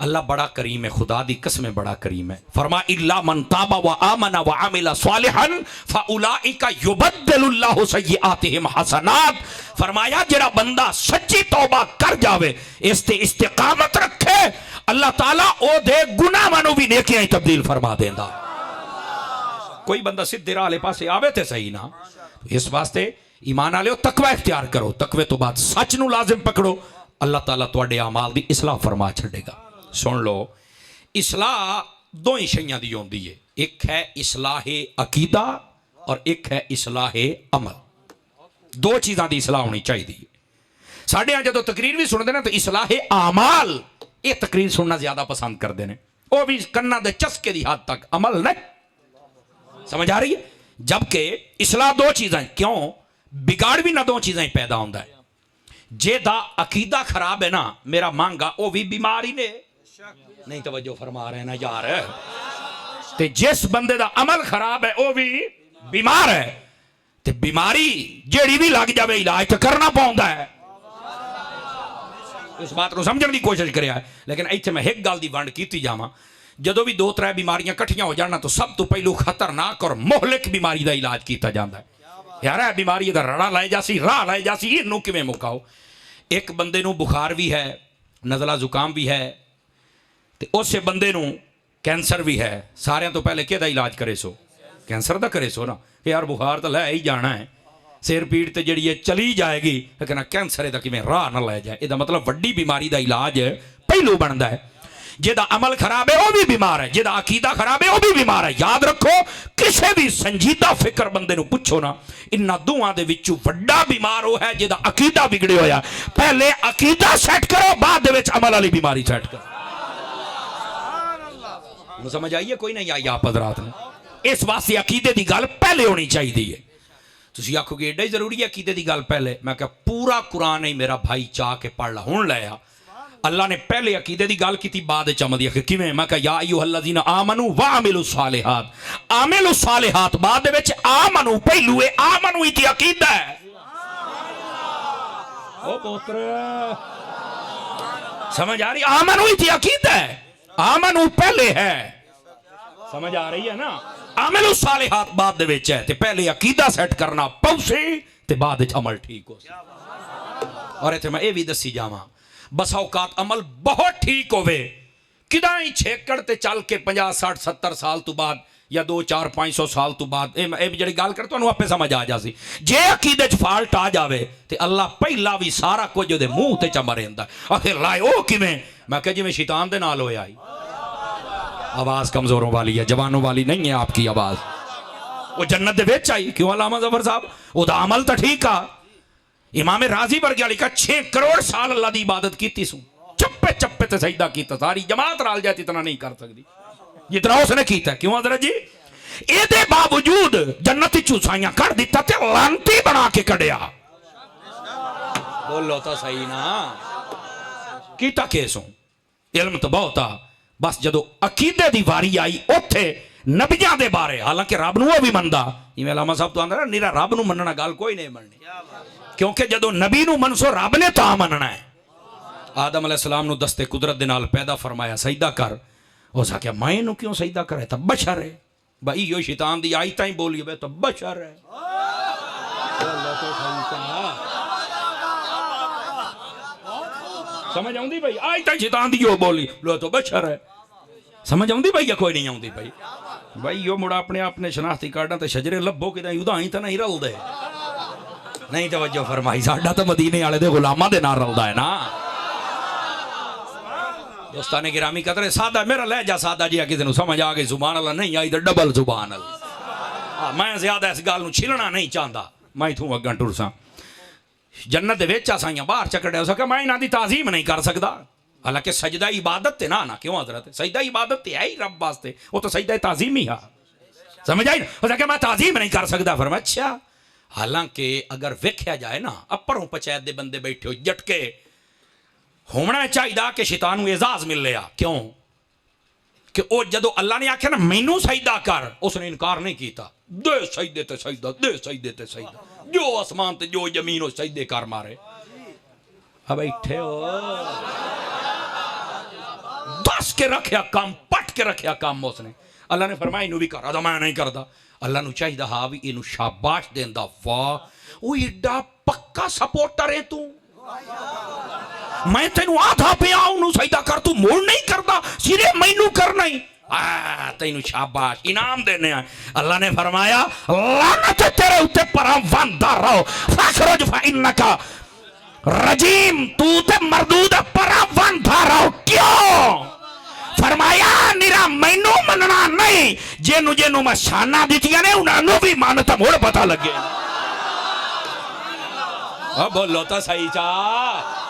اللہ بڑا کریم ہے, خدا دی قسم بڑا کریم ہے. فرمایا اِلَّا مَنْ تَابَ وَآمَنَ وَعَمِلَ صَالِحًا فَأُولَٰئِكَ يُبَدِّلُ اللَّهُ سَيِّئَاتِهِمْ حَسَنَات. فرمایا جڑا بندہ سچی توبہ کر جاوے, اس تے استقامت رکھے, اللہ تعالیٰ او دے گناہاں نو بھی نیکیاں تبدیل فرما دیندا. کوئی بندہ سیدھے راہ لے پاسے آوے تے صحیح نا. اس واسطے ایمان والےو تقوی اختیار کرو, تقوی تو بعد سچ نو لازم پکڑو, اللہ تعالیٰ تواڈے اعمال دی اصلاح فرما چھڈے گا. سن لو, اصلاح دو ہی شیاں دی ہوندی ہے, ایک ہے اصلاح عقیدہ اور ایک ہے اصلاح عمل. دو چیزاں دی اصلاح ہونی چاہیے. ساڈے ہاں جدو تقریر بھی سنتے ہیں تو اصلاح اعمال یہ تقریر سننا زیادہ پسند کرتے ہیں, وہ بھی کنا دے چسکے دی حد تک, عمل نہیں. سمجھ آ رہی ہے؟ جبکہ اصلاح دو چیزیں, کیوں بگاڑ بھی نہ دو چیزیں پیدا ہوتا ہے. جے دا عقیدہ خراب ہے نا, میرا مانگا وہ بھی بیماری نے, نہیں توجہ فرما رہے نا یار. تے جس بندے دا عمل خراب ہے وہ بھی بیمار ہے. تے بیماری جیڑی بھی لگ جاوے علاج تو کرنا پاؤندا ہے. اس بات کو سمجھنے کی کوشش کریا ہے. لیکن ایتھے میں ایک گل دی ونڈ کیتی جاواں, جدو بھی 2-3 بیماریاں کٹھیاں ہو جانا تو سب تو پہلو خطرناک اور مہلک بیماری دا علاج کیتا جاندا ہے. یار اے بیماری دا رڑا لائے جاسی, راہ لائے جاسی, اینوں کیویں مکاؤ. ایک بندے نو بخار بھی ہے, نزلہ زکام بھی ہے, تے اسے بندے نو کینسر بھی ہے. سارے تو پہلے کہدا علاج کرے سو, کینسر دا کرے سو نا. کہ یار بخار تو لے ہی جانا ہے, سر پیڑ تے جڑی ہے چلی جائے گی, لیکن کینسر دا کیویں راہ نہ لے جائے. یہ مطلب وڈی بیماری دا علاج پہلو بندا ہے. جہاں عمل خراب ہے وہ بھی بیمار ہے, جہاں عقیدہ خراب ہے وہ بھی بیمار ہے. یاد رکھو, کسے بھی سنجیدہ فکر بندے نو پوچھو نا, انہاں دوہاں دے وچوں وڈا بیمار وہ ہے جہاں عقیدہ بگڑے ہویا. پہلے عقیدہ سیٹ کرو, بعد دے وچ عمل والی بیماری سیٹ کرو. سمجھ آئیے کوئی نہیں آئی آپ حضرات نے؟ اس واسطے عقیدے دی گل پہلے ہونی چاہیے. تسی آکھو گے ایڈا ہی ضروری ہے عقیدے دی گل پہلے. میں کہا پورا قرآن ہی میرا بھائی چاہ کے پڑھ لا. ہن لیا اللہ نے پہلے عقیدے دی گل کیتی, بعد چم دی کیویں. میں کہا یا ایھا الذین آمنوا وعملوا الصالحات, عاملوا الصالحات بعد وچ آمنو پہلو ہے. آمنو ہی عقیدہ ہے. او پوتر سمجھ آ رہی؟ آمنو ہی عقیدہ ہے, آمنو پہلے ہے. سمجھ آ رہی ہے نا؟ عامل الصالحات بعد دے وچ ہے, تے پہلے عقیدہ سیٹ کرنا پوسے تے بعد وچ عمل ٹھیک ہو. اور ایتھے میں اے بھی دسی جاواں, بس اوقات عمل بہت ٹھیک ہوئے, کداں ہی چھیکڑ تے چل کے 50 60 70 سال تو بعد یا 2 4 500 سال تو بعد اے جڑی گل کر تانوں آپے سمجھ آ جاسی. جے عقیدے چ فالٹ آ جاوے تے اللہ پہلا بھی سارا کچھ دے منہ تے چ مریندا. آخر لائے او کیویں؟ میں کہ جویں شیطان دے نال ہویا ہی. آواز کمزوروں والی ہے, جوانوں والی نہیں ہے آپ کی آواز. وہ جنت دے وچ آئی. کیوں علامہ ظفر صاحب؟ وہ دا عمل تو ٹھیک آ. امام راضی ورگے لکھا 6 کروڑ سال اللہ دی عبادت کیتی سو, چپے چپے تے سجدہ کیتا. ساری جماعت رال جاتی اتنا نہیں کر سکتی جتنا اس نے کیتا. کیوں حضرت جی؟ اے دے باوجود جنت چوسائیاں کر دیتا تے لانتی بنا کے کڈیا. بولو تو صحیح نا. کیتا کیسوں علم تو بہت آ, بس جدو عقیدے دی واری آئی اوتھے نبیاں دے بارے, حالانکہ رب نو بھی مندا. یہ علامہ صاحب تو آندھا نیرا رب نو مننا گل کوئی نہیں مننی, کیونکہ جدو نبی نو منسو رب نے تا مننا ہے. آدم علیہ السلام نو دستے قدرت دے نال پیدا فرمایا سجدہ کر. ہو سکیا میں نو کیوں سجدہ کرے؟ تا بشر ہے بھائی. یہ شیطان دی آیتاں ہی بولی بے تو بشر ہے. سمجھ آؤں دی بھائی؟ آیتاں شیطان دی جو بولی لو تو بشر ہے. سمجھ آؤں دی بھائی یا کوئی نہیں آؤں دی بھائی؟ بھائی یہ مڑا اپنے شناختی کارڈاں تے شجرے لبو کہ یودا ہی تا نہیں رل دے. نہیں توجہ فرمائی. ساڈا تو مدینے والے دے غلاماں دے نال رلدا ہے نا. دوستان گرامی قدر سادہ میرا لہجہ سادہ جی کسی نو سمجھ آ گئی زبان اللہ نہیں آئی تو ڈبل زبان اللہ. میں زیادہ اس گل نو چھلنا نہیں چاہتا. میں اتوں اگاں ٹر ساں جنت دے وچ اساں باہر چکڑے ہو سکا. میں انہاں دی تعظیم نہیں کر سکدا. حالانکہ سجدہ عبادت تے نا کیوں حضرت؟ سجدہ عبادت تے ہے ہی رب واسطے, وہ تو سجدہ تعظیم ہی ہے. سمجھ آئی؟ کہ میں تعظیم نہیں کر سکتا. فرمایا اچھا. حالانکہ اگر ویکھیا جائے نا اپروں پچھائے دے بندے بیٹھے ہو جٹکے ہونا چاہیے کہ شیطان کو اعزاز مل لیا. کیوں کہ او جدو اللہ نے آکھیا نا مینوں سجدہ کر اس نے انکار نہیں کیتا. دے سجدے تے سجدہ دے سجدے تے سجدہ جو آسمان تے جو زمین ہو سجدے کر مارے. اب بیٹھے ہو دس کے رکھیا کام پٹ کے رکھیا کام اس نے. اللہ نے فرمایا انہوں بھی کر رہا میں نہیں کرتا. اللہ نو چاہیے ہاں بھی انہوں شاباش دیندا. واہ وہ ایڈا پکا سپورٹر ہے تو میں تینوں آدھا پیا انہوں سجدہ کر تو موڑ نہیں کرتا سیرے مینوں کرنا ہی تینوں شاباش انعام دینے ہیں. اللہ نے فرمایا لعنت تیرے اوتے پراواندہ رہو فاخرج فانکا رجیم تو تے مردود پراواندہ رہو. کیوں؟ فرمایا نیرا مینوں مننا نہیں جینوں جینوں میں شانہ دیتیا نے انہوں بھی مانتا موڑ پتا لگے. اب بولو تو صحیح چاہ.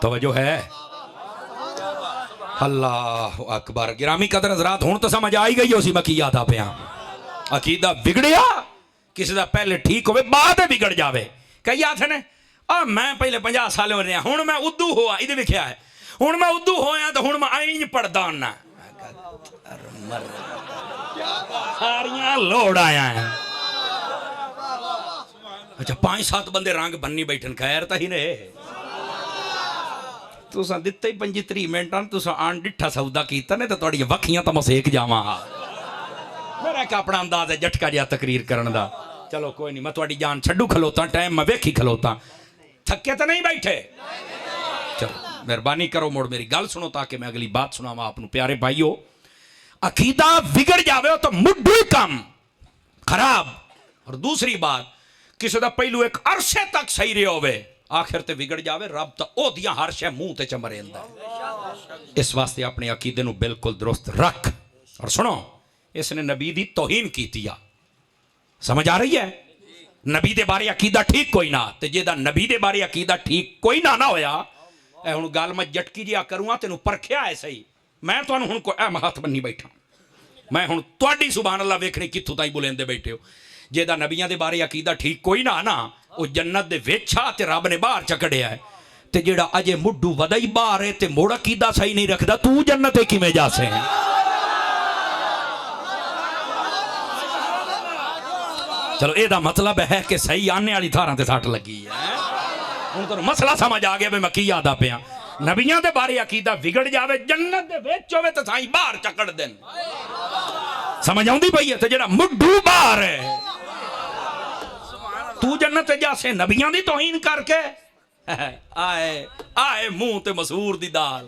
توجہ ہے؟ اللہ اکبر. گرامی قدر حضرات ہون تو سمجھ آئی گئی ہو سی میں کیا تھا پیا. عقیدہ بگڑیا کسی دا پہلے ٹھیک ہوئے بعد بگڑ جاوے. کہی آتے نے میں پہلے 50 سالے ہو رہے ہیں ہون میں اردو ہوا ادھے بھی کیا ہے ہون میں اردو ہویا تو ہون میں آئین پڑھدا ہونا ساریاں لوڑ آیا ہیں. اچھا 5-7 بندے رنگ بننی بیٹھن خیر تا ہی نے تساں دتے ہی 25-30 منٹاں تساں آن ڈٹھا سودا کیتا نے تو تھوڑی وکھیاں تو مسیک جاواں. میرا ایک اپنا انداز ہے جھٹکا جہا تقریر کرن دا. چلو کوئی نہیں میں تھوڑی جان چھڈو کھلوتا ٹائم میں ویکھی کھلوتا. تھکے تو نہیں بیٹھے؟ چلو مہربانی کرو موڑ میری گل سنو تاکہ میں اگلی بات سناواں آپ نو. پیارے بھائیو عقیدہ بگڑ جاوے تو مڈو کم خراب. اور دوسری بات کسی دا پہلو ایک عرصے تک صحیح رہے ہوئے آخر تے بگڑ جاوے رب تا او دیاں ہر شے منہ تے چمریندا ہے. اس واسطے اپنے عقیدے نو بالکل درست رکھ. اور سنو اس نے نبی دی توہین کیتیا. سمجھ آ رہی ہے؟ نبی دے بارے عقیدہ ٹھیک کوئی نہ تے جے دا نبی دے بارے عقیدہ ٹھیک کوئی نہ ہویا اے ہن گل میں جٹکی جیا کروں تینوں پرکھیا ہے صحیح. میں تانوں ہن کوئی اہم ہاتھ بننی بیٹھا میں ہن تواڈی سبحان اللہ ویکھنی کتھوں تائیں بولیندے بیٹھے ہو. جے دا نبیاں دے بارے عقیدہ ٹھیک کوئی نہ نا او جنت دے وچ تے رب نے باہر چکڑیا ہے. تے جیڑا اجے مڈو ودائی باہر ہے تے موڑ عقیدہ صحیح نہیں رکھدا تو جنت کیویں جا سے ہیں؟ چلو اے دا مطلب ہے کہ صحیح آنے والی تھاراں تے سٹ لگی ہے. ہن تو مسئلہ سمجھ آ گیا میں کی آدا پیا. نبیاں دے بارے عقیدہ بگڑ جاوے جنت دے وچ ہوے تے سائیں باہر چکڑ دین. سمجھ آؤندی پئی ہے تے جیڑا مڈو باہر ہے تو جنت جا سے نبیاں دی توہین کر کے آئے آئے منہ تے مسور دی دال.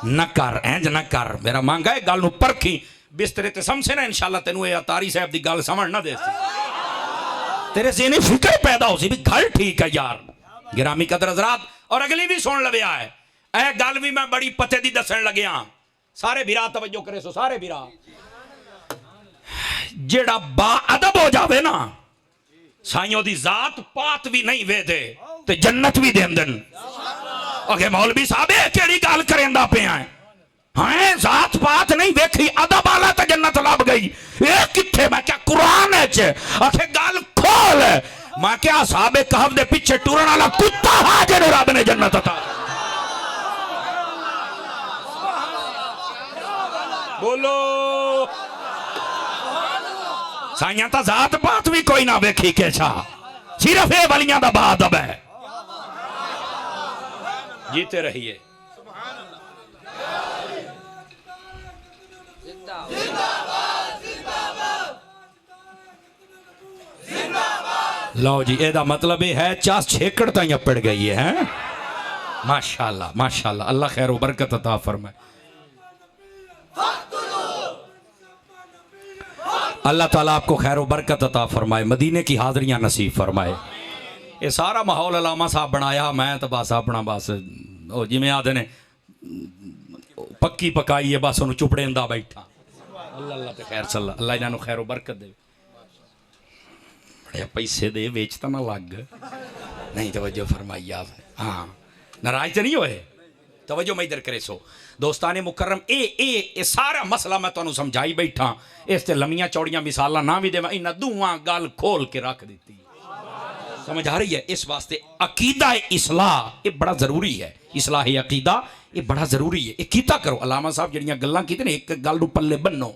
نہ کر اینج نہ کر میرا مانگا ہے گل نو پرکھی بسترے تے سمجھے نا انشاءاللہ تینوں اے اتاری صاحب دی گل سمجھ نہ دے سی تیرے ذہنی فکر پیدا ہو سی بھی گل ٹھیک ہے یار. گرامی قدر حضرات اور اگلی بھی سن لویا ہے اے گل بھی میں بڑی پتے دی دسن لگیا. سارے بھرا توجہ کرے سو سارے بھرا جیڑا با ادب ہو جاوے نا سائیوں دی ذات پات بھی نہیں وے دے تے جنت بھی دین دن. اگے مولوی صاحب کیڑی گل کریندا پیا ہے ہاں ذات پات نہیں ویکھی ادب والا تے جنت لب گئی. اے کتھے میں کیا قرآن وچ اکھے گل کھول میں کیا اصحاب کہف دے پیچھے ٹورن والا کتا ہا جے رب نے جنت عطا. بولو سائیاں تا ذات پات بھی کوئی نہ ویکھی کیسا صرف اے ولیاں دا با ادب ہے. جیتے رہیے. لو جی اے دا مطلب یہ ہے چاس چھیکڑ تائیں پڑ گئی ہے. ماشاءاللہ ماشاءاللہ اللہ خیر و برکت عطا فرمائے. اللہ تعالیٰ آپ کو خیر و برکت عطا فرمائے مدینے کی حاضریاں نصیب فرمائے. یہ سارا ماحول علامہ صاحب بنایا میں تو بس اپنا بس جی میں آدھے نے پکی پکائی ہے بس انہوں چپڑے اندہ بیٹھا اللہ اللہ تے خیر صلی اللہ انہاں نو خیر و برکت دے بڑے پیسے دے ویچتا نہ لگ نہیں توجہ فرمائی آپ ہاں ناراض تو نہیں ہوئے توجہ میں ادھر کرے سو دوستان مکرم اے سارا مسئلہ میں تانوں سمجھائی بیٹھا اس تے لمیاں چوڑیاں مثالاں نہ بھی دے میں انہاں دوواں گل کھول کے رکھ دیتی سمجھ آ رہی ہے اس واسطے عقیدہ اصلاح یہ بڑا ضروری ہے اصلاح عقیدہ یہ بڑا ضروری ہے یہ کیتا کرو علامہ صاحب جڑیاں گلاں کیتے نے ایک گل نو پلے بنو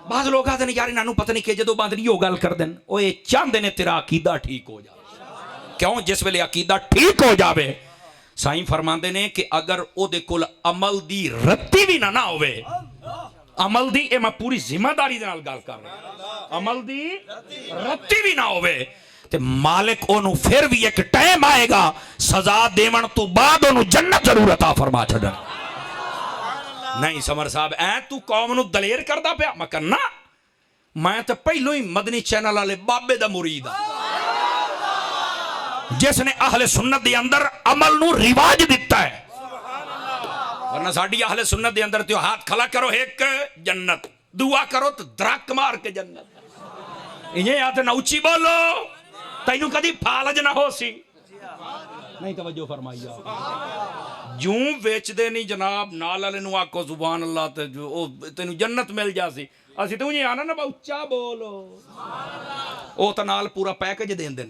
بعض لوگ آتے ہیں یار انہاں نوں پتہ نہیں کہ جدوں بند نہیں وہ گل کر دین او یہ چاہندے نے تیرا عقیدہ ٹھیک ہو جائے کیوں جس ویلے عقیدہ ٹھیک ہو جاوے سائیں فرماندے نے کہ اگر او دے کول عمل دی رتی بھی نہ ہوئے عمل دی اے میں پوری ذمہ داری دے نال گل کر رہا عمل دی رتی بھی نہ ہوئے تے مالک انہوں پھر بھی ایک ٹائم آئے گا سزا دیون تو بعد انہوں جنت ضرور عطا فرما چھڑا نہیں سمر صاحب تو قوم نو دلیر کردہ پیا میں کرنا میں تو پہلو ہی مدنی چینل والے بابے دا مرید جس نے اہل سنت دے اندر عمل نو رواج دیتا ہے ورنہ ساڑی اہل سنت دے اندر تو ہاتھ کھلا کرو ایک جنت دعا کرو تو درک مار کے جنت انہیں آتے نہ اچھی بولو تینوں کدی پھالج نہ ہو سی نہیں توجہ فرمائی جوں ویچ دے نہیں جناب نال نو آکو سبحان اللہ تینوں جنت مل جا سی اسی تو انہیں آنا نا با اچھا بولو او تا نال پورا پیکج دین دن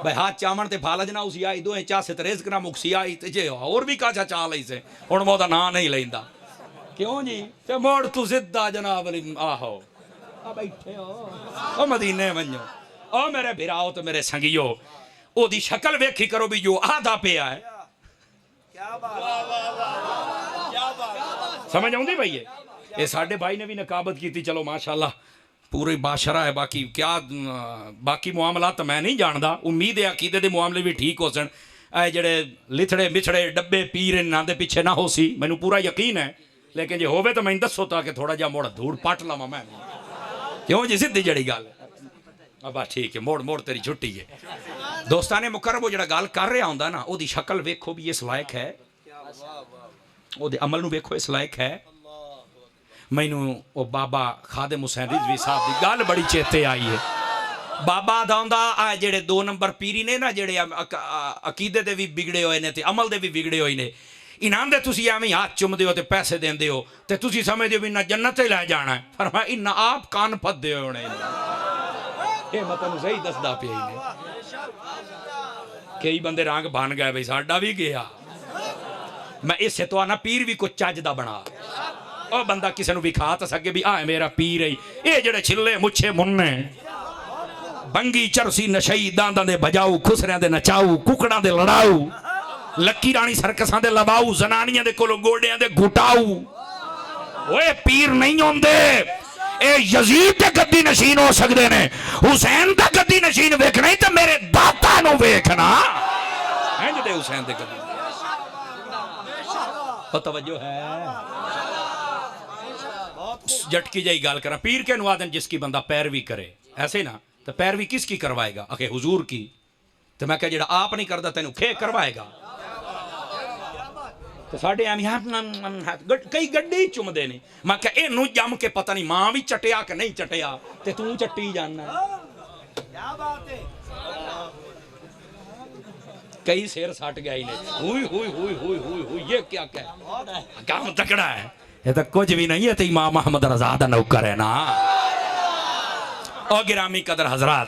بھائی ہاتھ چامن تے پھالج نہ اسی آئی دوئیں چاہ سے رزق نہ مکسی آئی تے جے اور بھی کاچا چاہ لئی سے ان مودا نا نہیں لیندہ کیوں جی تے موڑ تو زدہ جناب آہو بیٹھے ہو او مدینے منجو او میرے بھراؤ تو میرے سنگیو او دی شکل ویکھی کرو بھی جو آدھا پہ آئے سمجھ آؤں دی بھائی یہ ساڑھے بھائی نے بھی نقابت کی تھی چلو ماشاءاللہ پورے باشرہ ہے باقی کیا باقی معاملات میں نہیں جاندہ امید ہے عقیدے دے معاملے بھی ٹھیک ہو سن اے جڑے لتھڑے مچھڑے ڈبے پیر نہ دے پیچھے نہ ہو سی میں نے پورا یقین ہے لیکن جے ہووے تو میں دسو تا کہ تھوڑا جا موڑا دھوڑ پاٹ لما میں کیوں جی سدھی جڑی گال ابا ٹھیک ہے موڑ تیری چھٹی ہے دوستانے مقرب وہ جڑا گال کر رہا ہوندہ نا او دی شکل ویکھو بھی اس لائق ہے او دے عمل نو ویکھو اس لائق ہے میں نو او بابا خادم حسین رضوی صاحب دی گال بڑی چیتے آئی ہے بابا داؤندہ آئے جڑے 2 نمبر پیری نے نا جڑے عقیدے دے بھی بگڑے ہوئے نے تے عمل دے بھی بگڑے ہوئے نے انہاں دے تسی آمیں ہاتھ چم دے ہو تے پیسے دین دے ہو تے تسی سمجھ دے ہو انہاں جنت لے جانا ہے فرمایا انہاں آپ کان پھد دے ہونے اے مطلب صحیح دس دا پہ ہی نے کئی بندے رانگ بھان گئے بھئی ساڑھا بھی گیا میں اس سے تو آنا پیر بھی کچھ چاج دا بنا اور بندہ کسی نو بھی کھاتا سکے بھی آئے میرا پیر ہے اے جڑے چھلے مچھے مننے بنگی چرسی نشئی دانداں دے بجاؤ خسریاں دے نچاؤ ککڑاں دے لڑاؤ لکی رانی سرکساں دے لباؤ زنانیاں دے کولو گوڑیاں دے گھٹاؤ اوے پیر نہیں ہوندے اے یزید تے گدی نشین ہو سکدے نے حسین تے گدی نشین ویکھنا ہی تے میرے داتا نو ویکھنا ہیں دے حسین تے گدی توجہ ہے جٹکی جائی گال کرا پیر کے نوادن جس کی بندہ پیروی کرے ایسے نا تو پیروی کس کی کروائے گا اکھے حضور کی تو میں کہا جڑا آپ نہیں کردہ تینو کھے کروائے گا تو ساڑھے آمی کئی گڑی چم دے نہیں میں کہا اے نو جم کے پتہ نہیں ماں بھی چٹیا کہ نہیں چٹیا تے تو چٹی جاننا ہے کئی سیر ساٹھ گیا ہی نہیں ہوئی یہ کیا کام تکڑا ہے یہ تو کچھ بھی نہیں ہے تو امام محمد رضا دا نوکر ہے نا اور گرامی قدر حضرات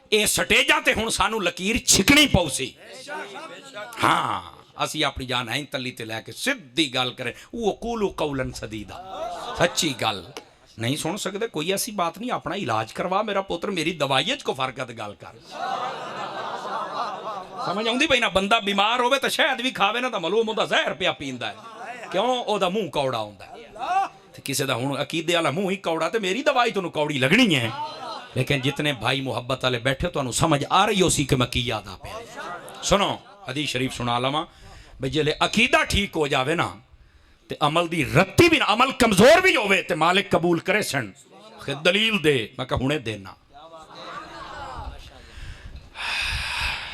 اے سٹیجاں تے ہون سانو لکیر چھکنی پوسی ہاں اسی اپنی جان ہیں تلی تے لے کے سدھی گال کریں وہ قولو قولا سدیدہ سچی گال نہیں سن سکتے کوئی ایسی بات نہیں اپنا علاج کروا میرا پوتر میری دوائیت کو فرقت گال کر سمجھ آؤں دی بھئی نا بندہ بیمار ہوئے تو شاید بھی کھاوے نا تو معلوم ہوندہ زہر پیا پیندہ ہے کیوں او دا منہ کوڑا ہوندہ ہے کسی دا ہون عقیدے والا منہ ہی کوڑا تے میری دوائی تو کوڑی لگنی ہے لیکن جتنے بھائی محبت والے بیٹھے تو انہوں سمجھ آ رہی ہو سی کہ میں کی یاد آ پہ سنو حدیث شریف سنا لما بھئی جلے عقیدہ ٹھیک ہو جاوے نا تے عمل دی رتی بھی نا عمل کمزور بھی ہوئے تے مالک قبول کرے سن خود دلیل دے میں کہونے دینا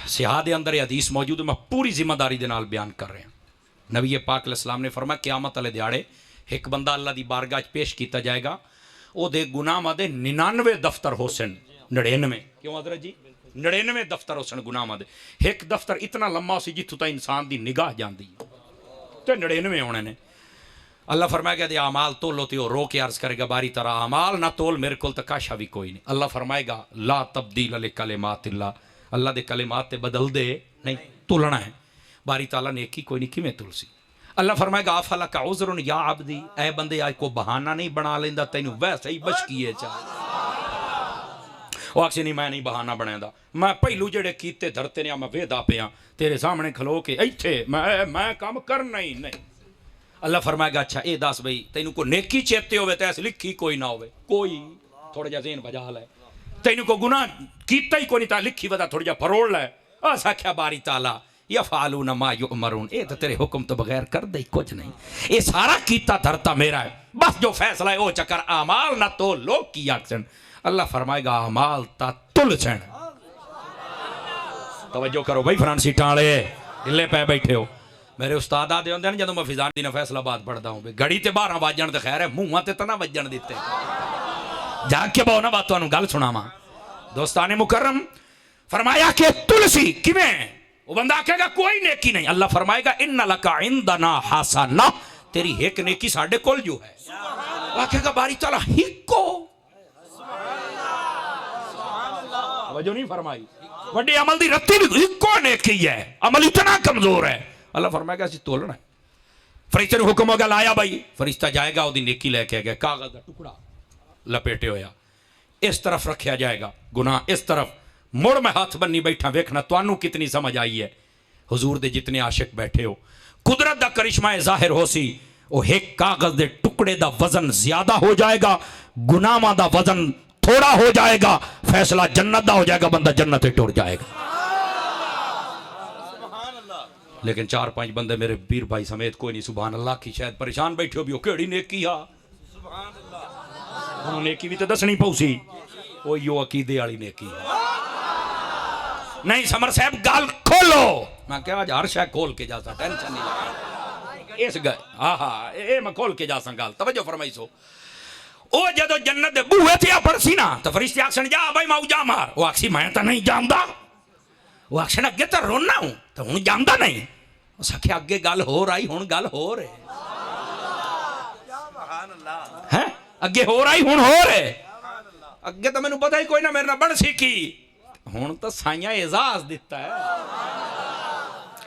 سیاہ دے اندر حدیث موجود ہے میں پوری ذمہ داری دے نال بیان کر رہے ہیں نبی پاک علیہ السلام نے فرمایا قیامت والے دیہاڑے ایک بندہ اللہ دی بارگاہ پیش کیتا جائے گا وہ دے گناہ دے 99 دفتر ہو سن 99 کیوں حضرت جی 99 دفتر ہو سن گناہ دے ایک دفتر اتنا لمبا سی جتوں تا انسان دی نگاہ جاندی تے 99 ہونے نے اللہ فرمائے گا دے اعمال تولو تے رو کے عرض کرے گا باری طرح اعمال نہ تول میرے کول تکاشا بھی کوئی نہیں اللہ فرمائے گا لا تبدیل لکلمات اللہ دے کلمات تے بدل دے نہیں تولنا ہے باری تعالیٰ نیکی کوئی نہیں کیویں تلسی اللہ فرمائے گا افلک عذر یا عبدی اے بندے آج کو بہانہ نہیں بنا لیندا تینوں ویسے ہی بچ کیے چاہے وہ آکسی نہیں میں نہیں بہانہ بنے دا میں پہلو جڑے کیتے دھرتے نے میں ویدا پیاں تیرے سامنے کھلو کے ایتھے میں کام کرنا ہی نہیں اللہ فرمائے گا اچھا اے دس بھئی تینوں کو نیکی چیتے ہوئے تے ایسے لکھی کوئی نہ ہوئے کوئی تھوڑا جا ذہن بجا لے تینوں کو گناہ کیتا ہی کوئی نہیں تا لکھی ودا تھوڑا جا پھروڑ لے ایسا کیا باری تعالیٰ یفعلون ما یؤمرون اے تو تیرے حکم تو بغیر کر دے کچھ نہیں اے سارا کیتا دھرتا میرا ہے بس جو فیصلہ ہے وہ چکر اعمال نہ تو لوگ کی اکسن اللہ فرمائے گا اعمال تا تل سن توجہ کرو بھائی فرانسی ٹانلے ہلے پہ بیٹھے ہو میرے استاد آدھے ہوندے ہیں جدوں میں فضان دی فیصلہ بات پڑھدا ہوں گھڑی تے 12 وجن تے خیر ہے منہ تے تنا وجن دیتے جا کے باؤ نا بات تانوں گل سناواں دوستان مکرم فرمایا کہ تلسی کیویں وہ بندہ کہے گا کوئی نیکی نہیں اللہ فرمائے گا ان لک عندنا حسنہ تیری ایک نیکی ساڈے کول جو ہے وہ کہے گا باری تعالیٰ ہکو توجہ نہیں فرمائی وڈے عمل دی رتی بھی ہکو نیکی ہے عمل اتنا کمزور ہے اللہ فرمائے گا اسی تولنا ہے فرشتے نے حکم ہوگا لایا بھائی فرشتہ جائے گا وہ دی نیکی لے کے گیا کاغذ کا ٹکڑا لپیٹے ہویا اس طرف رکھیا جائے گا گناہ اس طرف مڑ میں ہاتھ بنی بیٹھا ویکھنا توانوں کتنی سمجھ آئی ہے حضور دے جتنے عاشق بیٹھے ہو قدرت دا کرشمہ ظاہر ہو سی وہ ایک کاغذ دے ٹکڑے دا وزن زیادہ ہو جائے گا گناہاں دا وزن تھوڑا ہو جائے گا فیصلہ جنت دا ہو جائے گا بندہ جنت ٹر جائے گا لیکن 4-5 بندے میرے پیر بھائی سمیت کوئی نہیں سبحان اللہ کی شاید پریشان بیٹھے ہو بھی ہو کیڑی نیکی ہا انہوں نیکی بھی تو دسنی پوسی وہ یو عقیدے والی نیکی نہیں سمر صاحب گال کھولو میں کہا آج ہر شے کھول کے جاسا ٹینشن نہیں لگا اس گئے ہاں اے میں کھول کے جاسا گال توجہ فرمائی سو او جدو جنت دے بوئے تھیا پڑسی نا تو فرشتے آکسن جا بھائی ماؤ جا مار وہ آکسی میں تا نہیں جاندا وہ آکسن اگے تا رونا ہوں تو ہوں جاندا نہیں اس آکھے اگے گال ہو رہی ہوں گال ہو رہے ہیں اگے ہو رہی ہوں ہو رہے اگے تو میں نے پتا ہی کوئی نہ میرے نہ بڑھ سیکھی ہون تو سائیاں اعزاز دیتا ہے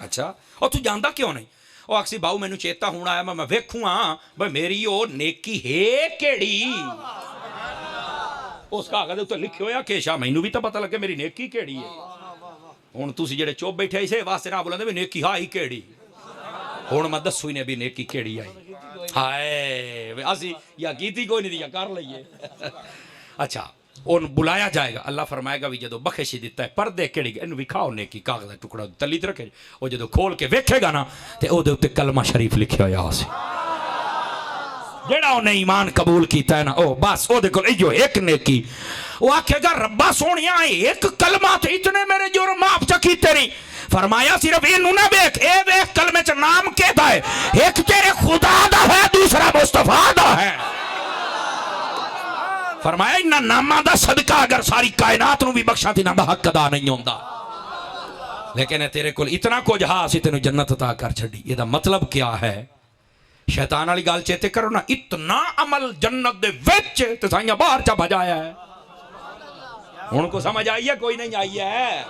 اچھا اور تو جاندا کیوں نہیں وہ آکسی باؤ میں نے چیتا ہونا آیا میں ویکھوں ہاں بھئی میری وہ نیکی ہے کیڑی اس کا آگا دے تو لکھے ہویا کیشا میں نے بھی تو پتہ لگے میری نیکی کیڑی ہے ہون تو سی جڑے چوب بیٹھے اسے واسطے نہ بولا دے نیکی ہائی کیڑی ہون میں دسوئی نے بھی نیکی کیڑی آئی ہائے اسی یا کیتی کوئی نہیں دیا کر لئیے اچھا ان بلایا جائے گا اللہ فرمائے گا بھی جدو بخشی دیتا ہے پردے کیڑی گئے انہوں بھی کھاؤ نیکی کاغذ ٹکڑا تلیت رکھے وہ جدو کھول کے ویکھے گا نا تے او دے اتے کلمہ شریف لکھے ہویا ہو سی جیڑا انہیں ایمان قبول کیتا ہے نا او بس او دیکھو ایو ایک نیکی وہ آکھے گا ربا سونیا ایک کلمہ تھے اتنے میرے جرم معاف چکی تیری فرمایا صرف انہوں نے بیک اے بیک کلمے چا نام کے دا ہے ایک تیرے خدا دا ہے دوسرا مصطفیٰ دا ہے فرمایا انہا نامہ دا صدقہ اگر ساری کائنات نو بھی بخشا تھی نامہ حق ادا نہیں ہوندہ لیکن تیرے کل اتنا کو جہاں سی تینو جنت عطا کر چھڑی یہ دا مطلب کیا ہے شیطان والی گال چیتے کرو نا اتنا عمل جنت دے وچ تے سائیاں باہر چا بھجایا ہے ان کو سمجھ آئی ہے کوئی نہیں آئی ہے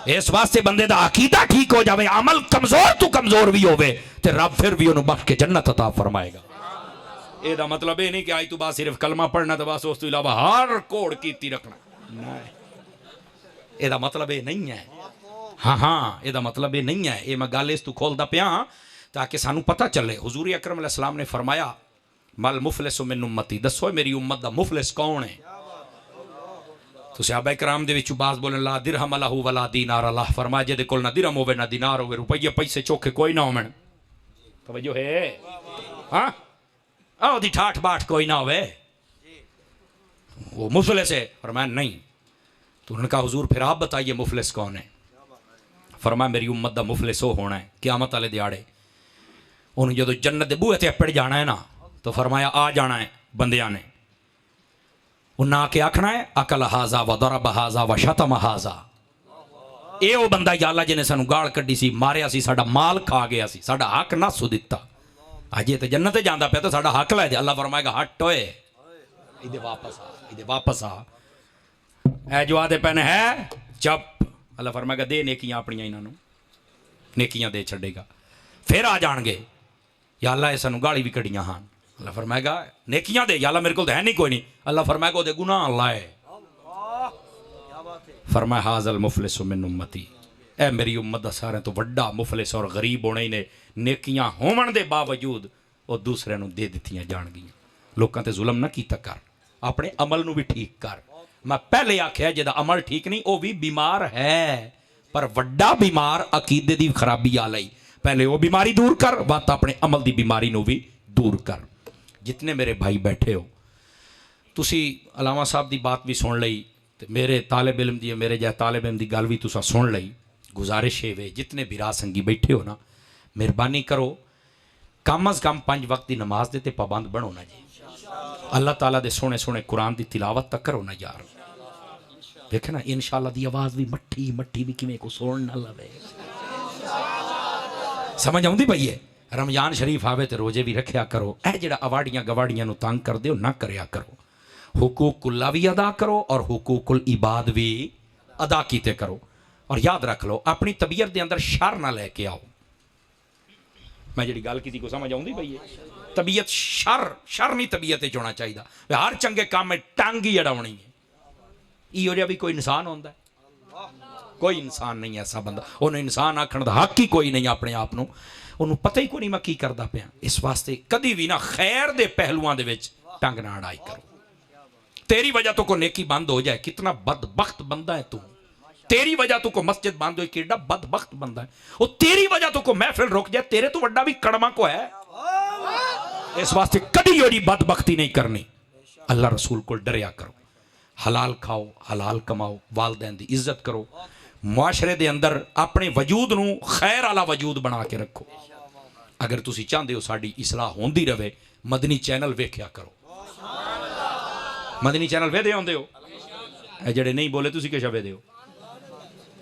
اس واسطے بندے دا عقیدہ ٹھیک ہو جاوے عمل کمزور تو کمزور بھی ہوئے تے رب پھر بھی انہوں بخش کے جنت عطا فرمائے گا یہ دا مطلب یہ نہیں کہ آئی تو بات صرف کلمہ پڑھنا تو بس اس تو علاوہ ہر کوڑ کیتی رکھنا نہیں یہ دا مطلب یہ نہیں ہے ہاں یہ دا مطلب یہ نہیں ہے یہ میں گالے اس تو کھول دا پیا تاکہ سانو پتہ چلے حضور اکرم علیہ السلام نے فرمایا مال مفلس من امتی دسو میری امت دا مفلس کون ہے تو صحابہ کرام دے وچ باز بولن لا درہم لہ ولا دینار اللہ فرمایا جے دے کول نہ درہم ہوے نہ دینار ہوے روپیے پیسے چوکھے کوئی نہ ہومن توجہ ہے ہاں آؤ دی ٹھاٹ باٹ کوئی نہ ہوئے وہ مفلس ہے فرمایا نہیں تو انہوں نے کہا حضور پھر آپ بتائیے مفلس کون ہے فرمایا میری امت دا مفلس ہو ہونا ہے قیامت والے دیاڑے انہوں جدو جنت دے بوئے تے پڑ جانا ہے نا تو فرمایا آ جانا ہے بندیاں نے انہیں آ کے آکھنا ہے اکل ہازا و ضرب ہازا و شتم ہازا. اے وہ بندہ یا اللہ جنہیں سانو گال کڈی سی، ماریا سی، ساڈا مال کھا گیا سی، ساڈا حق نہ سو دتا، اج تے جنت جاندا پیا تو ساڈا حق لے دے. اللہ فرمائے گا ہٹ ہوئے ادھر واپس آ، ادھر واپس آ. اے جو آدھے پہنے ہے چپ، اللہ فرمائے گا دے نیکیاں اپنیاں، انہاں نو نیکیاں دے چھڑے گا. پھر آ جان گے یا اللہ سانو گالی بھی کڑیاں ہاں، اللہ فرمائے گا نیکیاں دے، یا اللہ میرے کو ہے نہیں کوئی نہیں. اللہ فرمائے گا وہ دے گناہ لائے. فرمایا حاذ المفلس من امتی، اے میری امت دا سارے تو وڈا مفلس اور غریب ہونے نے نیکیاں ہون دے باوجود وہ دوسرے نو دے دتیاں جان گیاں. لوکاں تے ظلم نہ کیتا کر، اپنے عمل نو بھی ٹھیک کر. میں پہلے آکھیا جدا عمل ٹھیک نہیں وہ بھی بیمار ہے، پر وڈا بیمار عقیدے دی خرابی آ لئی. پہلے وہ بیماری دور کر، وات اپنے عمل دی بیماری نو بھی دور کر. جتنے میرے بھائی بیٹھے ہو، تسی علامہ صاحب دی بات بھی سن لئی، میرے طالب علم دی، میرے جائے طالب علم دی گل بھی تسا سن لئی. گزارش ہے جتنے بھی راہ سنگی بیٹھے ہو نا، مہربانی کرو کم از کم 5 وقت دی نماز دے تے پابند بنو نا جی. اللہ تعالیٰ دے سونے سونے قرآن دی تلاوت تک کرو نا یار. دیکھیں نا انشاءاللہ دی آواز بھی مٹھی مٹھی بھی کیویں کو سون نہ لوے. سمجھ آؤندی پئی ہے؟ رمضان شریف آوے تے روزے بھی رکھیا کرو. اے جڑا اواڑیاں گواڑیاں نو تنگ کر دیو نہ کریا کرو. حقوق اللہ بھی ادا کرو اور حقوق العباد بھی ادا کیتے کرو. اور یاد رکھ لو اپنی طبیعت دے اندر شر نہ لے کے آؤ. میں جڑی گل کیتی کو سمجھ آؤندی پئی ہے؟ طبیعت شر نہیں طبیعت وچ ہونا چاہیے. ہر چنگے کام میں ٹنگ ہی اڑاونی ہے. ایہو جہا بھی کوئی انسان ہوندا ہے؟ کوئی انسان نہیں ایسا بندہ. انہوں انسان آکھن دا حق ہی کوئی نہیں اپنے آپ نو. انہوں پتہ ہی کوئی نہیں میں کی کردا پیا. اس واسطے کدی بھی نہ خیر دے پہلوؤں دے وچ ٹنگ نہ اڑائی کرو. تیری وجہ تو کو نیکی بند ہو جائے، کتنا بدبخت بندہ ہے تو. تیری وجہ تو کو مسجد بند ہوئے، کیڑا بدبخت بندہ ہے. وہ تیری وجہ تو کو محفل رک جائے، تیرے تو وڈا بھی کڑما کو ہے. اس واسطے کدی یوری بدبختی نہیں کرنی. اللہ رسول کو ڈریا کرو. حلال کھاؤ، حلال کماؤ، والدین دی عزت کرو. معاشرے دے اندر اپنے وجود نو خیر والا وجود بنا کے رکھو. اگر تسی چاہندے ہو ساڈی اصلاح ہوندی رہے، مدنی چینل ویکھیا کرو. مدنی چینل ویکھدے ہوندے ہو؟ اے جڑے نہیں بولے تسی کیوں ویکھدے ہو؟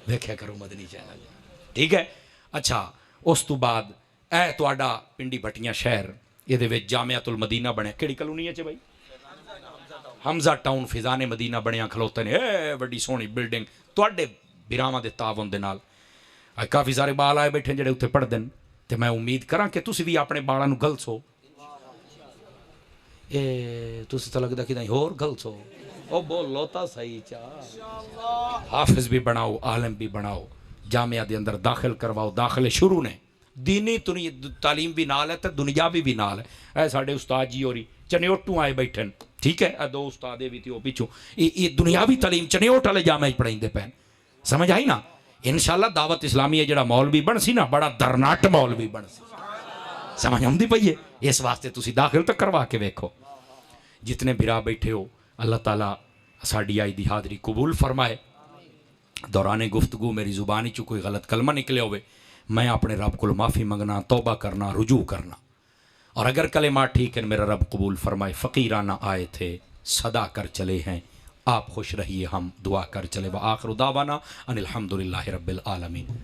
ویکھیا کرو مدنی چینل. ٹھیک ہے؟ اچھا اس تو بعد اے تہاڈا پنڈی بھٹیاں شہر، یہ دے وچ جامعۃ المدینہ بنے. کیڑی کالونی ہے بھائی؟ حمزہ ٹاؤن فضان مدینہ بنیا کھلوتے نے. اے بڑی سونی بلڈنگ تہاڈے براواں دے تعاون دے نال. کافی سارے بال آئے بیٹھے جڑے اتنے پڑھ دین. تے میں امید کراں کہ تسی بھی اپنے بالاں نو گل سو. اے تسی تو لگدا کہ ہور گل سو. او بولو تا صحیح چا. حافظ بھی بناؤ، عالم بھی بناؤ، جامعہ دے اندر داخل کرواؤ. داخلے شروع نے، دینی تعلیم بھی نال ہے تے دنیاوی بھی نال ہے. اے ساڈے استاد جی ہوری چنیوٹوں آئے بیٹھے. ٹھیک ہے؟ 2 استاد بھی تھی وہ پیچھوں. یہ دنیاوی تعلیم چنیوٹ والے جامعہ پڑھائیں دے پین. سمجھ آئی نا؟ انشاءاللہ دعوت اسلامی ہے جڑا مولوی بن سی نا، بڑا درناٹ مولوی بن سی. سمجھ آؤندی پئی ہے؟ اس واسطے تسی داخل تک کروا کے ویکھو. جتنے بھرا بیٹھے ہو اللہ تعالیٰ ساڈی آئی دی حاضری قبول فرمائے. دوران گفتگو میری زبانی چو کوئی غلط کلمہ نکلے ہوئے، میں اپنے رب کو معافی منگنا، توبہ کرنا، رجوع کرنا. اور اگر کلمات ٹھیک ہے میرا رب قبول فرمائے. فقیرانہ آئے تھے صدا کر چلے ہیں، آپ خوش رہیے ہم دعا کر چلے. وآخر دعوانا ان الحمدللہ رب العالمین.